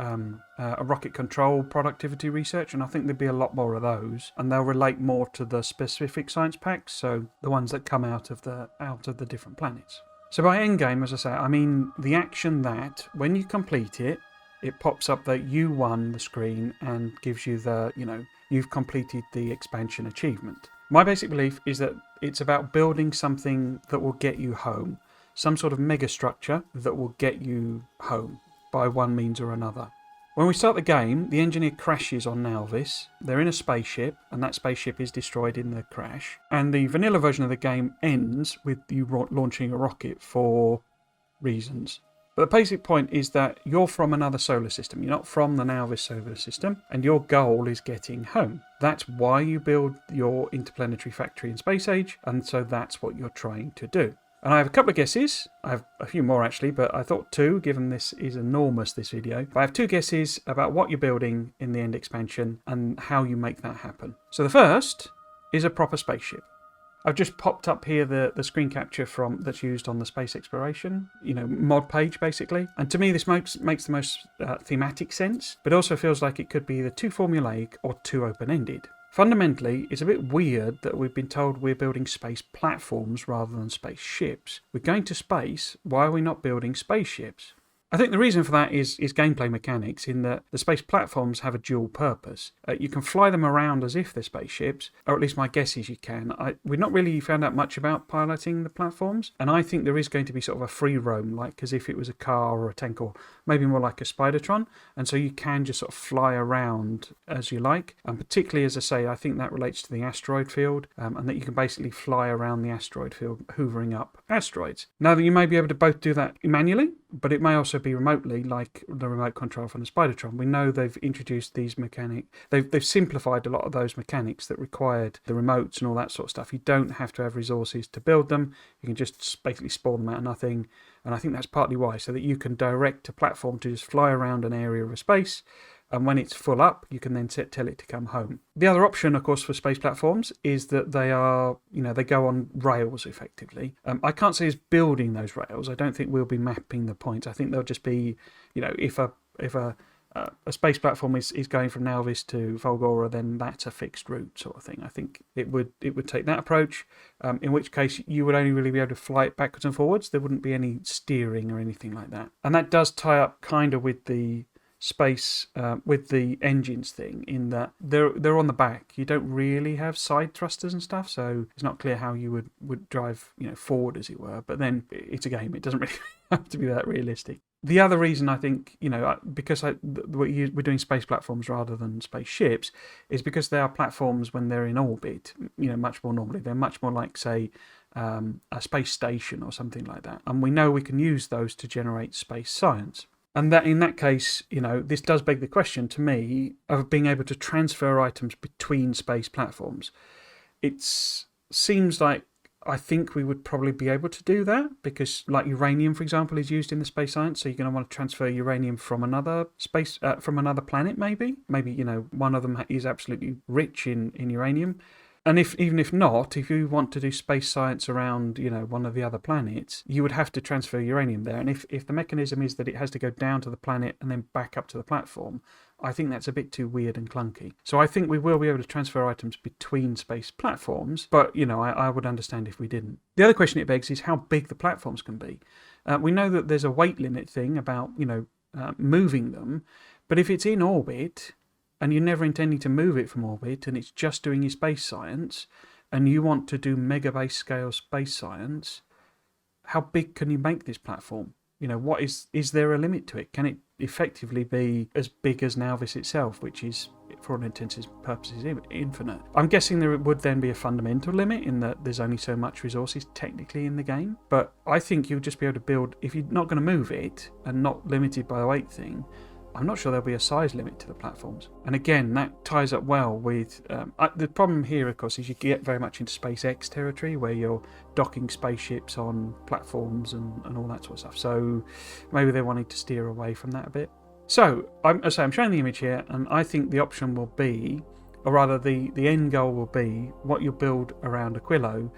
a rocket control productivity research, and I think there'll be a lot more of those, and they'll relate more to the specific science packs, so the ones that come out of the different planets. So by endgame, as I say, I mean the action that when you complete it, it pops up that you won the screen and gives you the, you've completed the expansion achievement. My basic belief is that it's about building something that will get you home, some sort of megastructure that will get you home by one means or another. When we start the game, the engineer crashes on Nalvis. They're in a spaceship, and that spaceship is destroyed in the crash. And the vanilla version of the game ends with you launching a rocket for reasons. But the basic point is that you're from another solar system. You're not from the Nalvis solar system, and your goal is getting home. That's why you build your interplanetary factory in Space Age, and so that's what you're trying to do. And I have a couple of guesses. I have a few more actually, but I thought 2, given this is enormous, this video. But I have 2 guesses about what you're building in the end expansion and how you make that happen. So the first is a proper spaceship. I've just popped up here the screen capture that's used on the space exploration, mod page basically. And to me this makes the most thematic sense, but also feels like it could be either too formulaic or too open-ended. Fundamentally, it's a bit weird that we've been told we're building space platforms rather than space ships. We're going to space, why are we not building spaceships? I think the reason for that is gameplay mechanics, in that the space platforms have a dual purpose. You can fly them around as if they're spaceships, or at least my guess is you can. We've not really found out much about piloting the platforms, and I think there is going to be sort of a free roam, like as if it was a car or a tank, or maybe more like a Spidertron, and so you can just sort of fly around as you like. And particularly, as I say, I think that relates to the asteroid field, and that you can basically fly around the asteroid field, hoovering up asteroids. Now that you may be able to both do that manually, but it may also be remotely, like the remote control from the Spidertron. We know they've introduced these mechanics. They've simplified a lot of those mechanics that required the remotes and all that sort of stuff. You don't have to have resources to build them. You can just basically spawn them out of nothing. And I think that's partly why, so that you can direct a platform to just fly around an area of a space. And when it's full up, you can then tell it to come home. The other option, of course, for space platforms is that they are, they go on rails effectively. I can't see us building those rails. I don't think we'll be mapping the points. I think they'll just be, if a space platform is going from Nauvis to Volgora, then that's a fixed route sort of thing. I think it would take that approach, in which case you would only really be able to fly it backwards and forwards. There wouldn't be any steering or anything like that. And that does tie up kind of with the space with the engines thing, in that they're on the back. You don't really have side thrusters and stuff, so it's not clear how you would drive forward, as it were. But then it's a game, it doesn't really have to be that realistic. The other reason I think, because we're doing space platforms rather than spaceships, is because they are platforms when they're in orbit, much more normally. They're much more like, say, a space station or something like that. And we know we can use those to generate space science. And that in that case, this does beg the question to me of being able to transfer items between space platforms. It seems like I think we would probably be able to do that because, like, uranium, for example, is used in the space science. So you're going to want to transfer uranium from another from another planet, maybe. Maybe, one of them is absolutely rich in uranium. And even if not, if you want to do space science around, one of the other planets, you would have to transfer uranium there. And if the mechanism is that it has to go down to the planet and then back up to the platform, I think that's a bit too weird and clunky. So I think we will be able to transfer items between space platforms, but, I would understand if we didn't. The other question it begs is how big the platforms can be. We know that there's a weight limit thing about, moving them, but if it's in orbit and you're never intending to move it from orbit, and it's just doing your space science, and you want to do megabase scale space science, how big can you make this platform? What is there a limit to it? Can it effectively be as big as Nauvis itself, which is, for all intents and purposes, infinite? I'm guessing there would then be a fundamental limit in that there's only so much resources technically in the game. But I think you'll just be able to build, if you're not going to move it and not limited by the weight thing, I'm not sure there'll be a size limit to the platforms. And again, that ties up well with... the problem here, of course, is you get very much into SpaceX territory, where you're docking spaceships on platforms and all that sort of stuff. So maybe they're wanting to steer away from that a bit. So, I'm showing the image here, and I think the option will be, or rather the end goal will be, what you build around Aquilo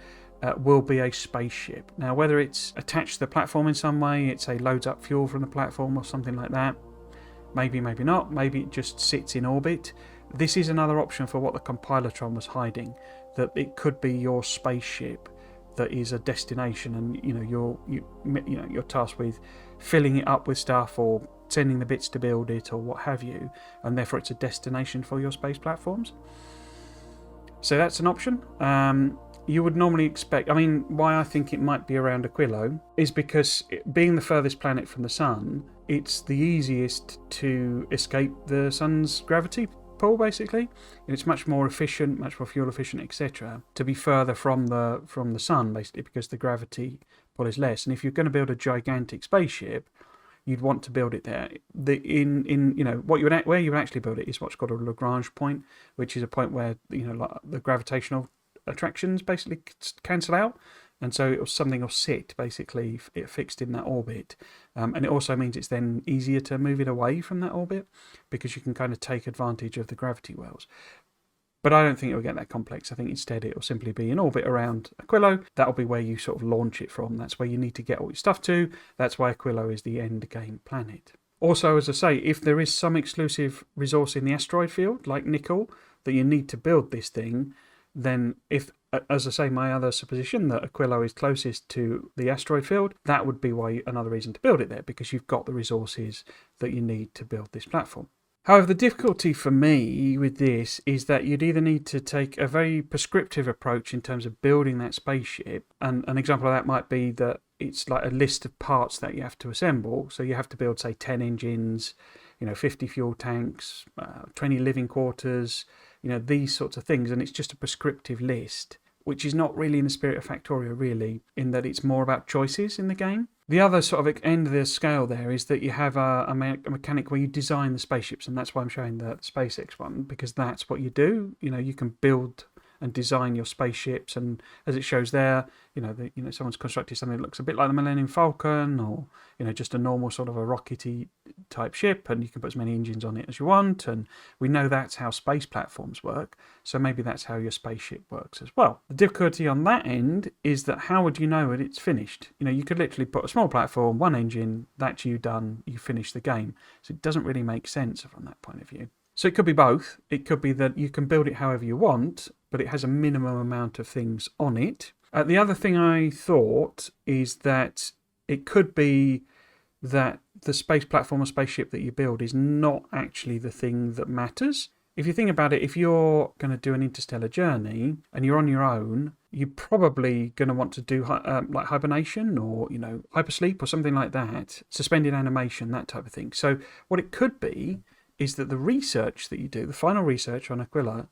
will be a spaceship. Now, whether it's attached to the platform in some way, it say loads up fuel from the platform or something like that, maybe, maybe not. Maybe it just sits in orbit. This is another option for what the Compilatron was hiding, that it could be your spaceship that is a destination, and you're tasked with filling it up with stuff or sending the bits to build it or what have you, and therefore it's a destination for your space platforms. So that's an option. You would normally expect... why I think it might be around Aquilo is because, being the furthest planet from the Sun, it's the easiest to escape the Sun's gravity pull, basically. It's much more efficient, much more fuel efficient, etc., to be further from the Sun, basically, because the gravity pull is less. And if you're going to build a gigantic spaceship, you'd want to build it there. Where you would actually build it is what's called a Lagrange point, which is a point where the gravitational attractions basically cancel out, and so something will sit basically fixed in that orbit, and it also means it's then easier to move it away from that orbit because you can kind of take advantage of the gravity wells. But I don't think it will get that complex. I think instead it will simply be in orbit around Aquilo. That'll be where you sort of launch it from. That's where you need to get all your stuff to. That's why Aquilo is the end game planet. Also, as I say, if there is some exclusive resource in the asteroid field, like nickel, that you need to build this thing, then if, as I say, my other supposition that Aquilo is closest to the asteroid field, that would be another reason to build it there, because you've got the resources that you need to build this platform. However, the difficulty for me with this is that you'd either need to take a very prescriptive approach in terms of building that spaceship, and an example of that might be that it's like a list of parts that you have to assemble. So you have to build, say, 10 engines, 50 fuel tanks, 20 living quarters, these sorts of things, and it's just a prescriptive list, which is not really in the spirit of Factorio, really, in that it's more about choices in the game. The other sort of end of the scale there is that you have a mechanic where you design the spaceships, and that's why I'm showing the SpaceX one, because that's what you do. You can build and design your spaceships, and as it shows there, someone's constructed something that looks a bit like the Millennium Falcon, or just a normal sort of a rockety type ship, and you can put as many engines on it as you want. And we know that's how space platforms work, so maybe that's how your spaceship works as well. The difficulty on that end is that how would you know that it's finished? You could literally put a small platform, one engine, that's you done, you finish the game. So it doesn't really make sense from that point of view. So it could be both. It could be that you can build it however you want, but it has a minimum amount of things on it. The other thing I thought is that it could be that the space platform or spaceship that you build is not actually the thing that matters. If you think about it, if you're going to do an interstellar journey and you're on your own, you're probably going to want to do like hibernation or hypersleep or something like that, suspended animation, that type of thing. So what it could be is that the research that you do, the final research on Aquila,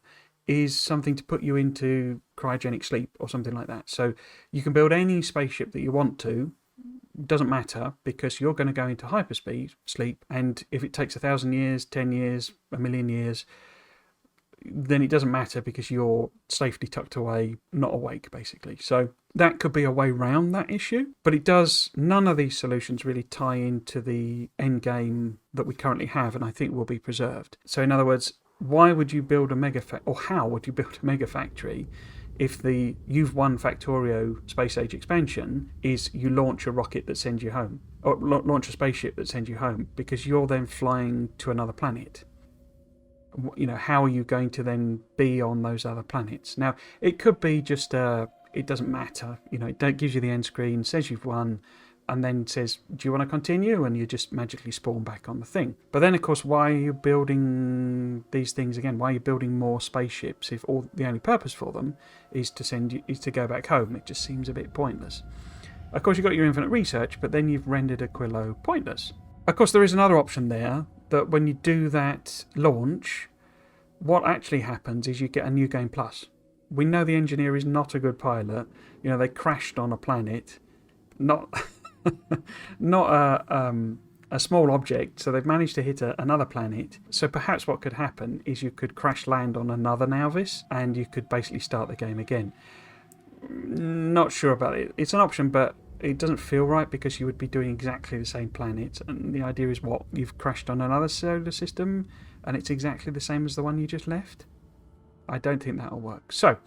is something to put you into cryogenic sleep or something like that. So you can build any spaceship that you want to, doesn't matter, because you're going to go into sleep, and if it takes 1,000 years, 10 years, 1,000,000 years, then it doesn't matter because you're safely tucked away, not awake, basically. So that could be a way around that issue, but none of these solutions really tie into the end game that we currently have, and I think will be preserved. So in other words, why would you build a mega or how would you build a mega factory if you've won Factorio Space Age Expansion is you launch a rocket that sends you home, or launch a spaceship that sends you home, because you're then flying to another planet? How are you going to then be on those other planets? Now, it could be just it doesn't matter. It gives you the end screen, says you've won, and then says, do you want to continue? And you just magically spawn back on the thing. But then, of course, why are you building these things again? Why are you building more spaceships if the only purpose for them is to go back home? It just seems a bit pointless. Of course, you've got your infinite research, but then you've rendered Aquila pointless. Of course, there is another option there, that when you do that launch, what actually happens is you get a new game plus. We know the engineer is not a good pilot. They crashed on a planet, not a small object, so they've managed to hit another planet. So perhaps what could happen is you could crash land on another Nauvis, and you could basically start the game again. Not sure about it. It's an option, but it doesn't feel right because you would be doing exactly the same planet, and the idea is you've crashed on another solar system and it's exactly the same as the one you just left. I don't think that'll work. So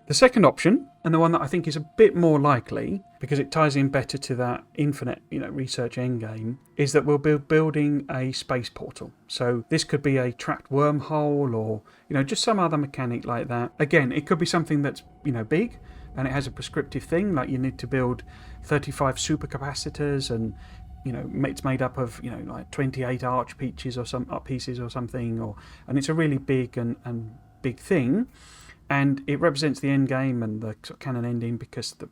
the second option, and the one that I think is a bit more likely because it ties in better to that infinite research endgame, is that we'll be building a space portal. So this could be a trapped wormhole or just some other mechanic like that. Again, it could be something that's big, and it has a prescriptive thing, like you need to build 35 supercapacitors, and it's made up of like 28 arch pieces or something, and it's a really big and big thing, and it represents the end game and the sort of canon ending because the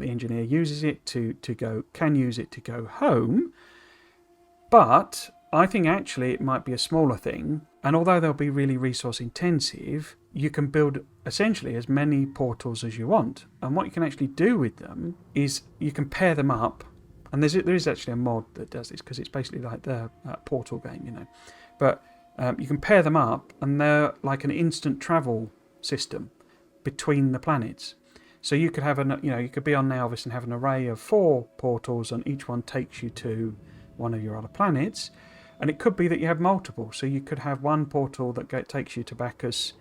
engineer uses it can use it to go home. But I think actually it might be a smaller thing, and although they'll be really resource intensive, you can build essentially as many portals as you want. And what you can actually do with them is you can pair them up, and there is actually a mod that does this because it's basically like the portal game, But you can pair them up, and they're like an instant travel system between the planets. So you could have you could be on Nauvis and have an array of 4 portals, and each one takes you to one of your other planets. And it could be that you have multiple, so you could have one portal that takes you to Bacchus,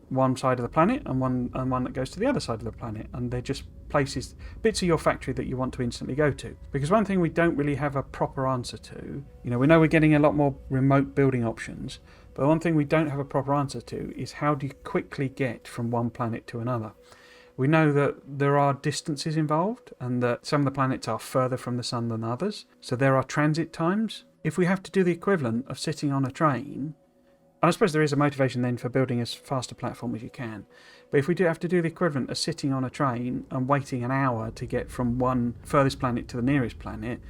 one side of the planet, and one that goes to the other side of the planet, and they're just places, bits of your factory that you want to instantly go to. Because one thing we don't really have a proper answer to, we know we're getting a lot more remote building options, but one thing we don't have a proper answer to is how do you quickly get from one planet to another. We know that there are distances involved, and that some of the planets are further from the sun than others, so there are transit times. If we have to do the equivalent of sitting on a train, and I suppose there is a motivation then for building as fast a platform as you can, but if we do have to do the equivalent of sitting on a train and waiting an hour to get from one furthest planet to the nearest planet,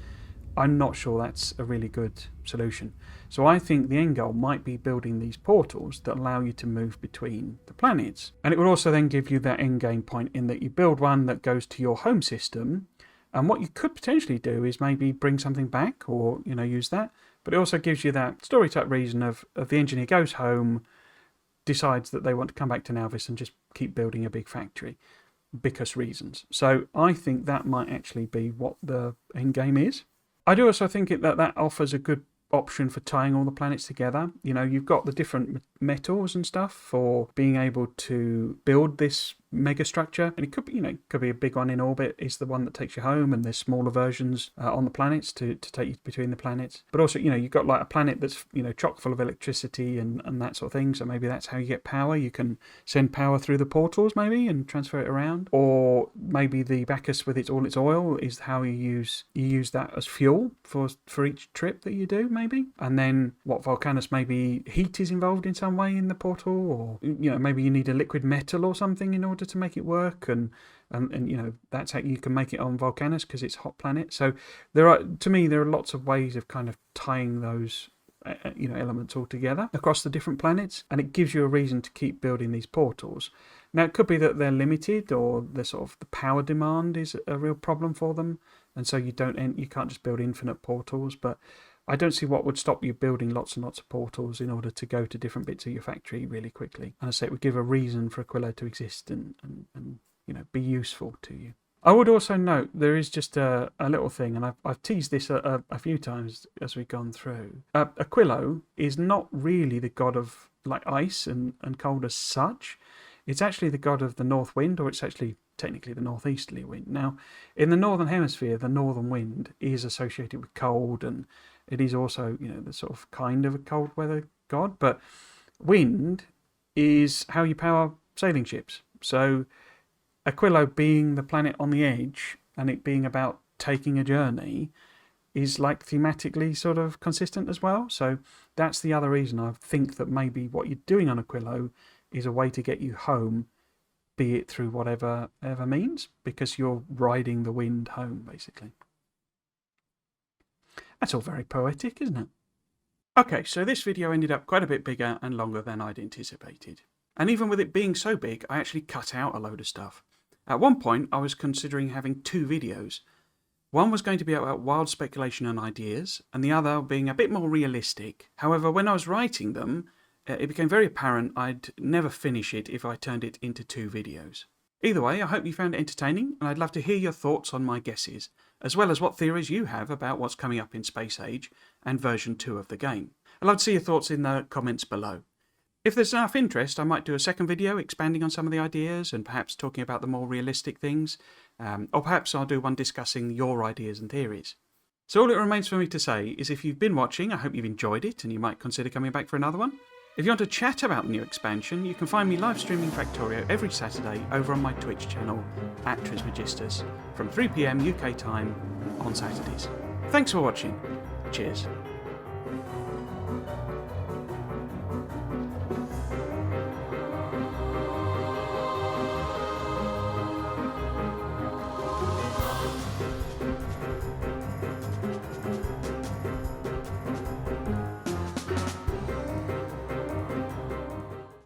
I'm not sure that's a really good solution. So I think the end goal might be building these portals that allow you to move between the planets. And it will also then give you that end game point in that you build one that goes to your home system, And what you could potentially do is maybe bring something back or, use that. But it also gives you that story type reason of the engineer goes home, decides that they want to come back to Nauvis and just keep building a big factory because reasons. So I think that might actually be what the end game is. I do also think that offers a good option for tying all the planets together. You've got the different metals and stuff for being able to build this mega structure, and it could be a big one in orbit is the one that takes you home, and there's smaller versions on the planets to take you between the planets. But also, you've got like a planet that's chock full of electricity and that sort of thing, so maybe that's how you get power. You can send power through the portals maybe and transfer it around, or maybe the Bacchus with all its oil is how you use that as fuel for each trip that you do maybe. And then what Volcanus, maybe heat is involved in some way in the portal, or maybe you need a liquid metal or something in order to make it work, and that's how you can make it on Volcanus because it's a hot planet. So there are lots of ways of kind of tying those elements all together across the different planets, and it gives you a reason to keep building these portals. Now it could be that they're limited, or the power demand is a real problem for them, and so you can't just build infinite portals. But I don't see what would stop you building lots and lots of portals in order to go to different bits of your factory really quickly. And I say it would give a reason for Aquilo to exist and be useful to you. I would also note there is just a little thing, and I've teased this a few times as we've gone through. Aquilo is not really the god of like ice and cold as such. It's actually the god of the north wind, or it's actually technically the northeasterly wind. Now, in the northern hemisphere, the northern wind is associated with cold, and it is also, the sort of kind of a cold weather god. But wind is how you power sailing ships. So Aquilo being the planet on the edge and it being about taking a journey is like thematically sort of consistent as well. So that's the other reason I think that maybe what you're doing on Aquilo is a way to get you home, be it through whatever means, because you're riding the wind home, basically. That's all very poetic, isn't it? Okay, so this video ended up quite a bit bigger and longer than I'd anticipated. And even with it being so big, I actually cut out a load of stuff. At one point, I was considering having 2 videos. One was going to be about wild speculation and ideas, and the other being a bit more realistic. However, when I was writing them, it became very apparent I'd never finish it if I turned it into 2 videos. Either way, I hope you found it entertaining, and I'd love to hear your thoughts on my guesses, as well as what theories you have about what's coming up in Space Age and version 2 of the game. I'd love to see your thoughts in the comments below. If there's enough interest, I might do a second video expanding on some of the ideas and perhaps talking about the more realistic things, or perhaps I'll do one discussing your ideas and theories. So all it remains for me to say is if you've been watching, I hope you've enjoyed it and you might consider coming back for another one. If you want to chat about the new expansion, you can find me live streaming Factorio every Saturday over on my Twitch channel @Trismegistus from 3 PM UK time on Saturdays. Thanks for watching. Cheers.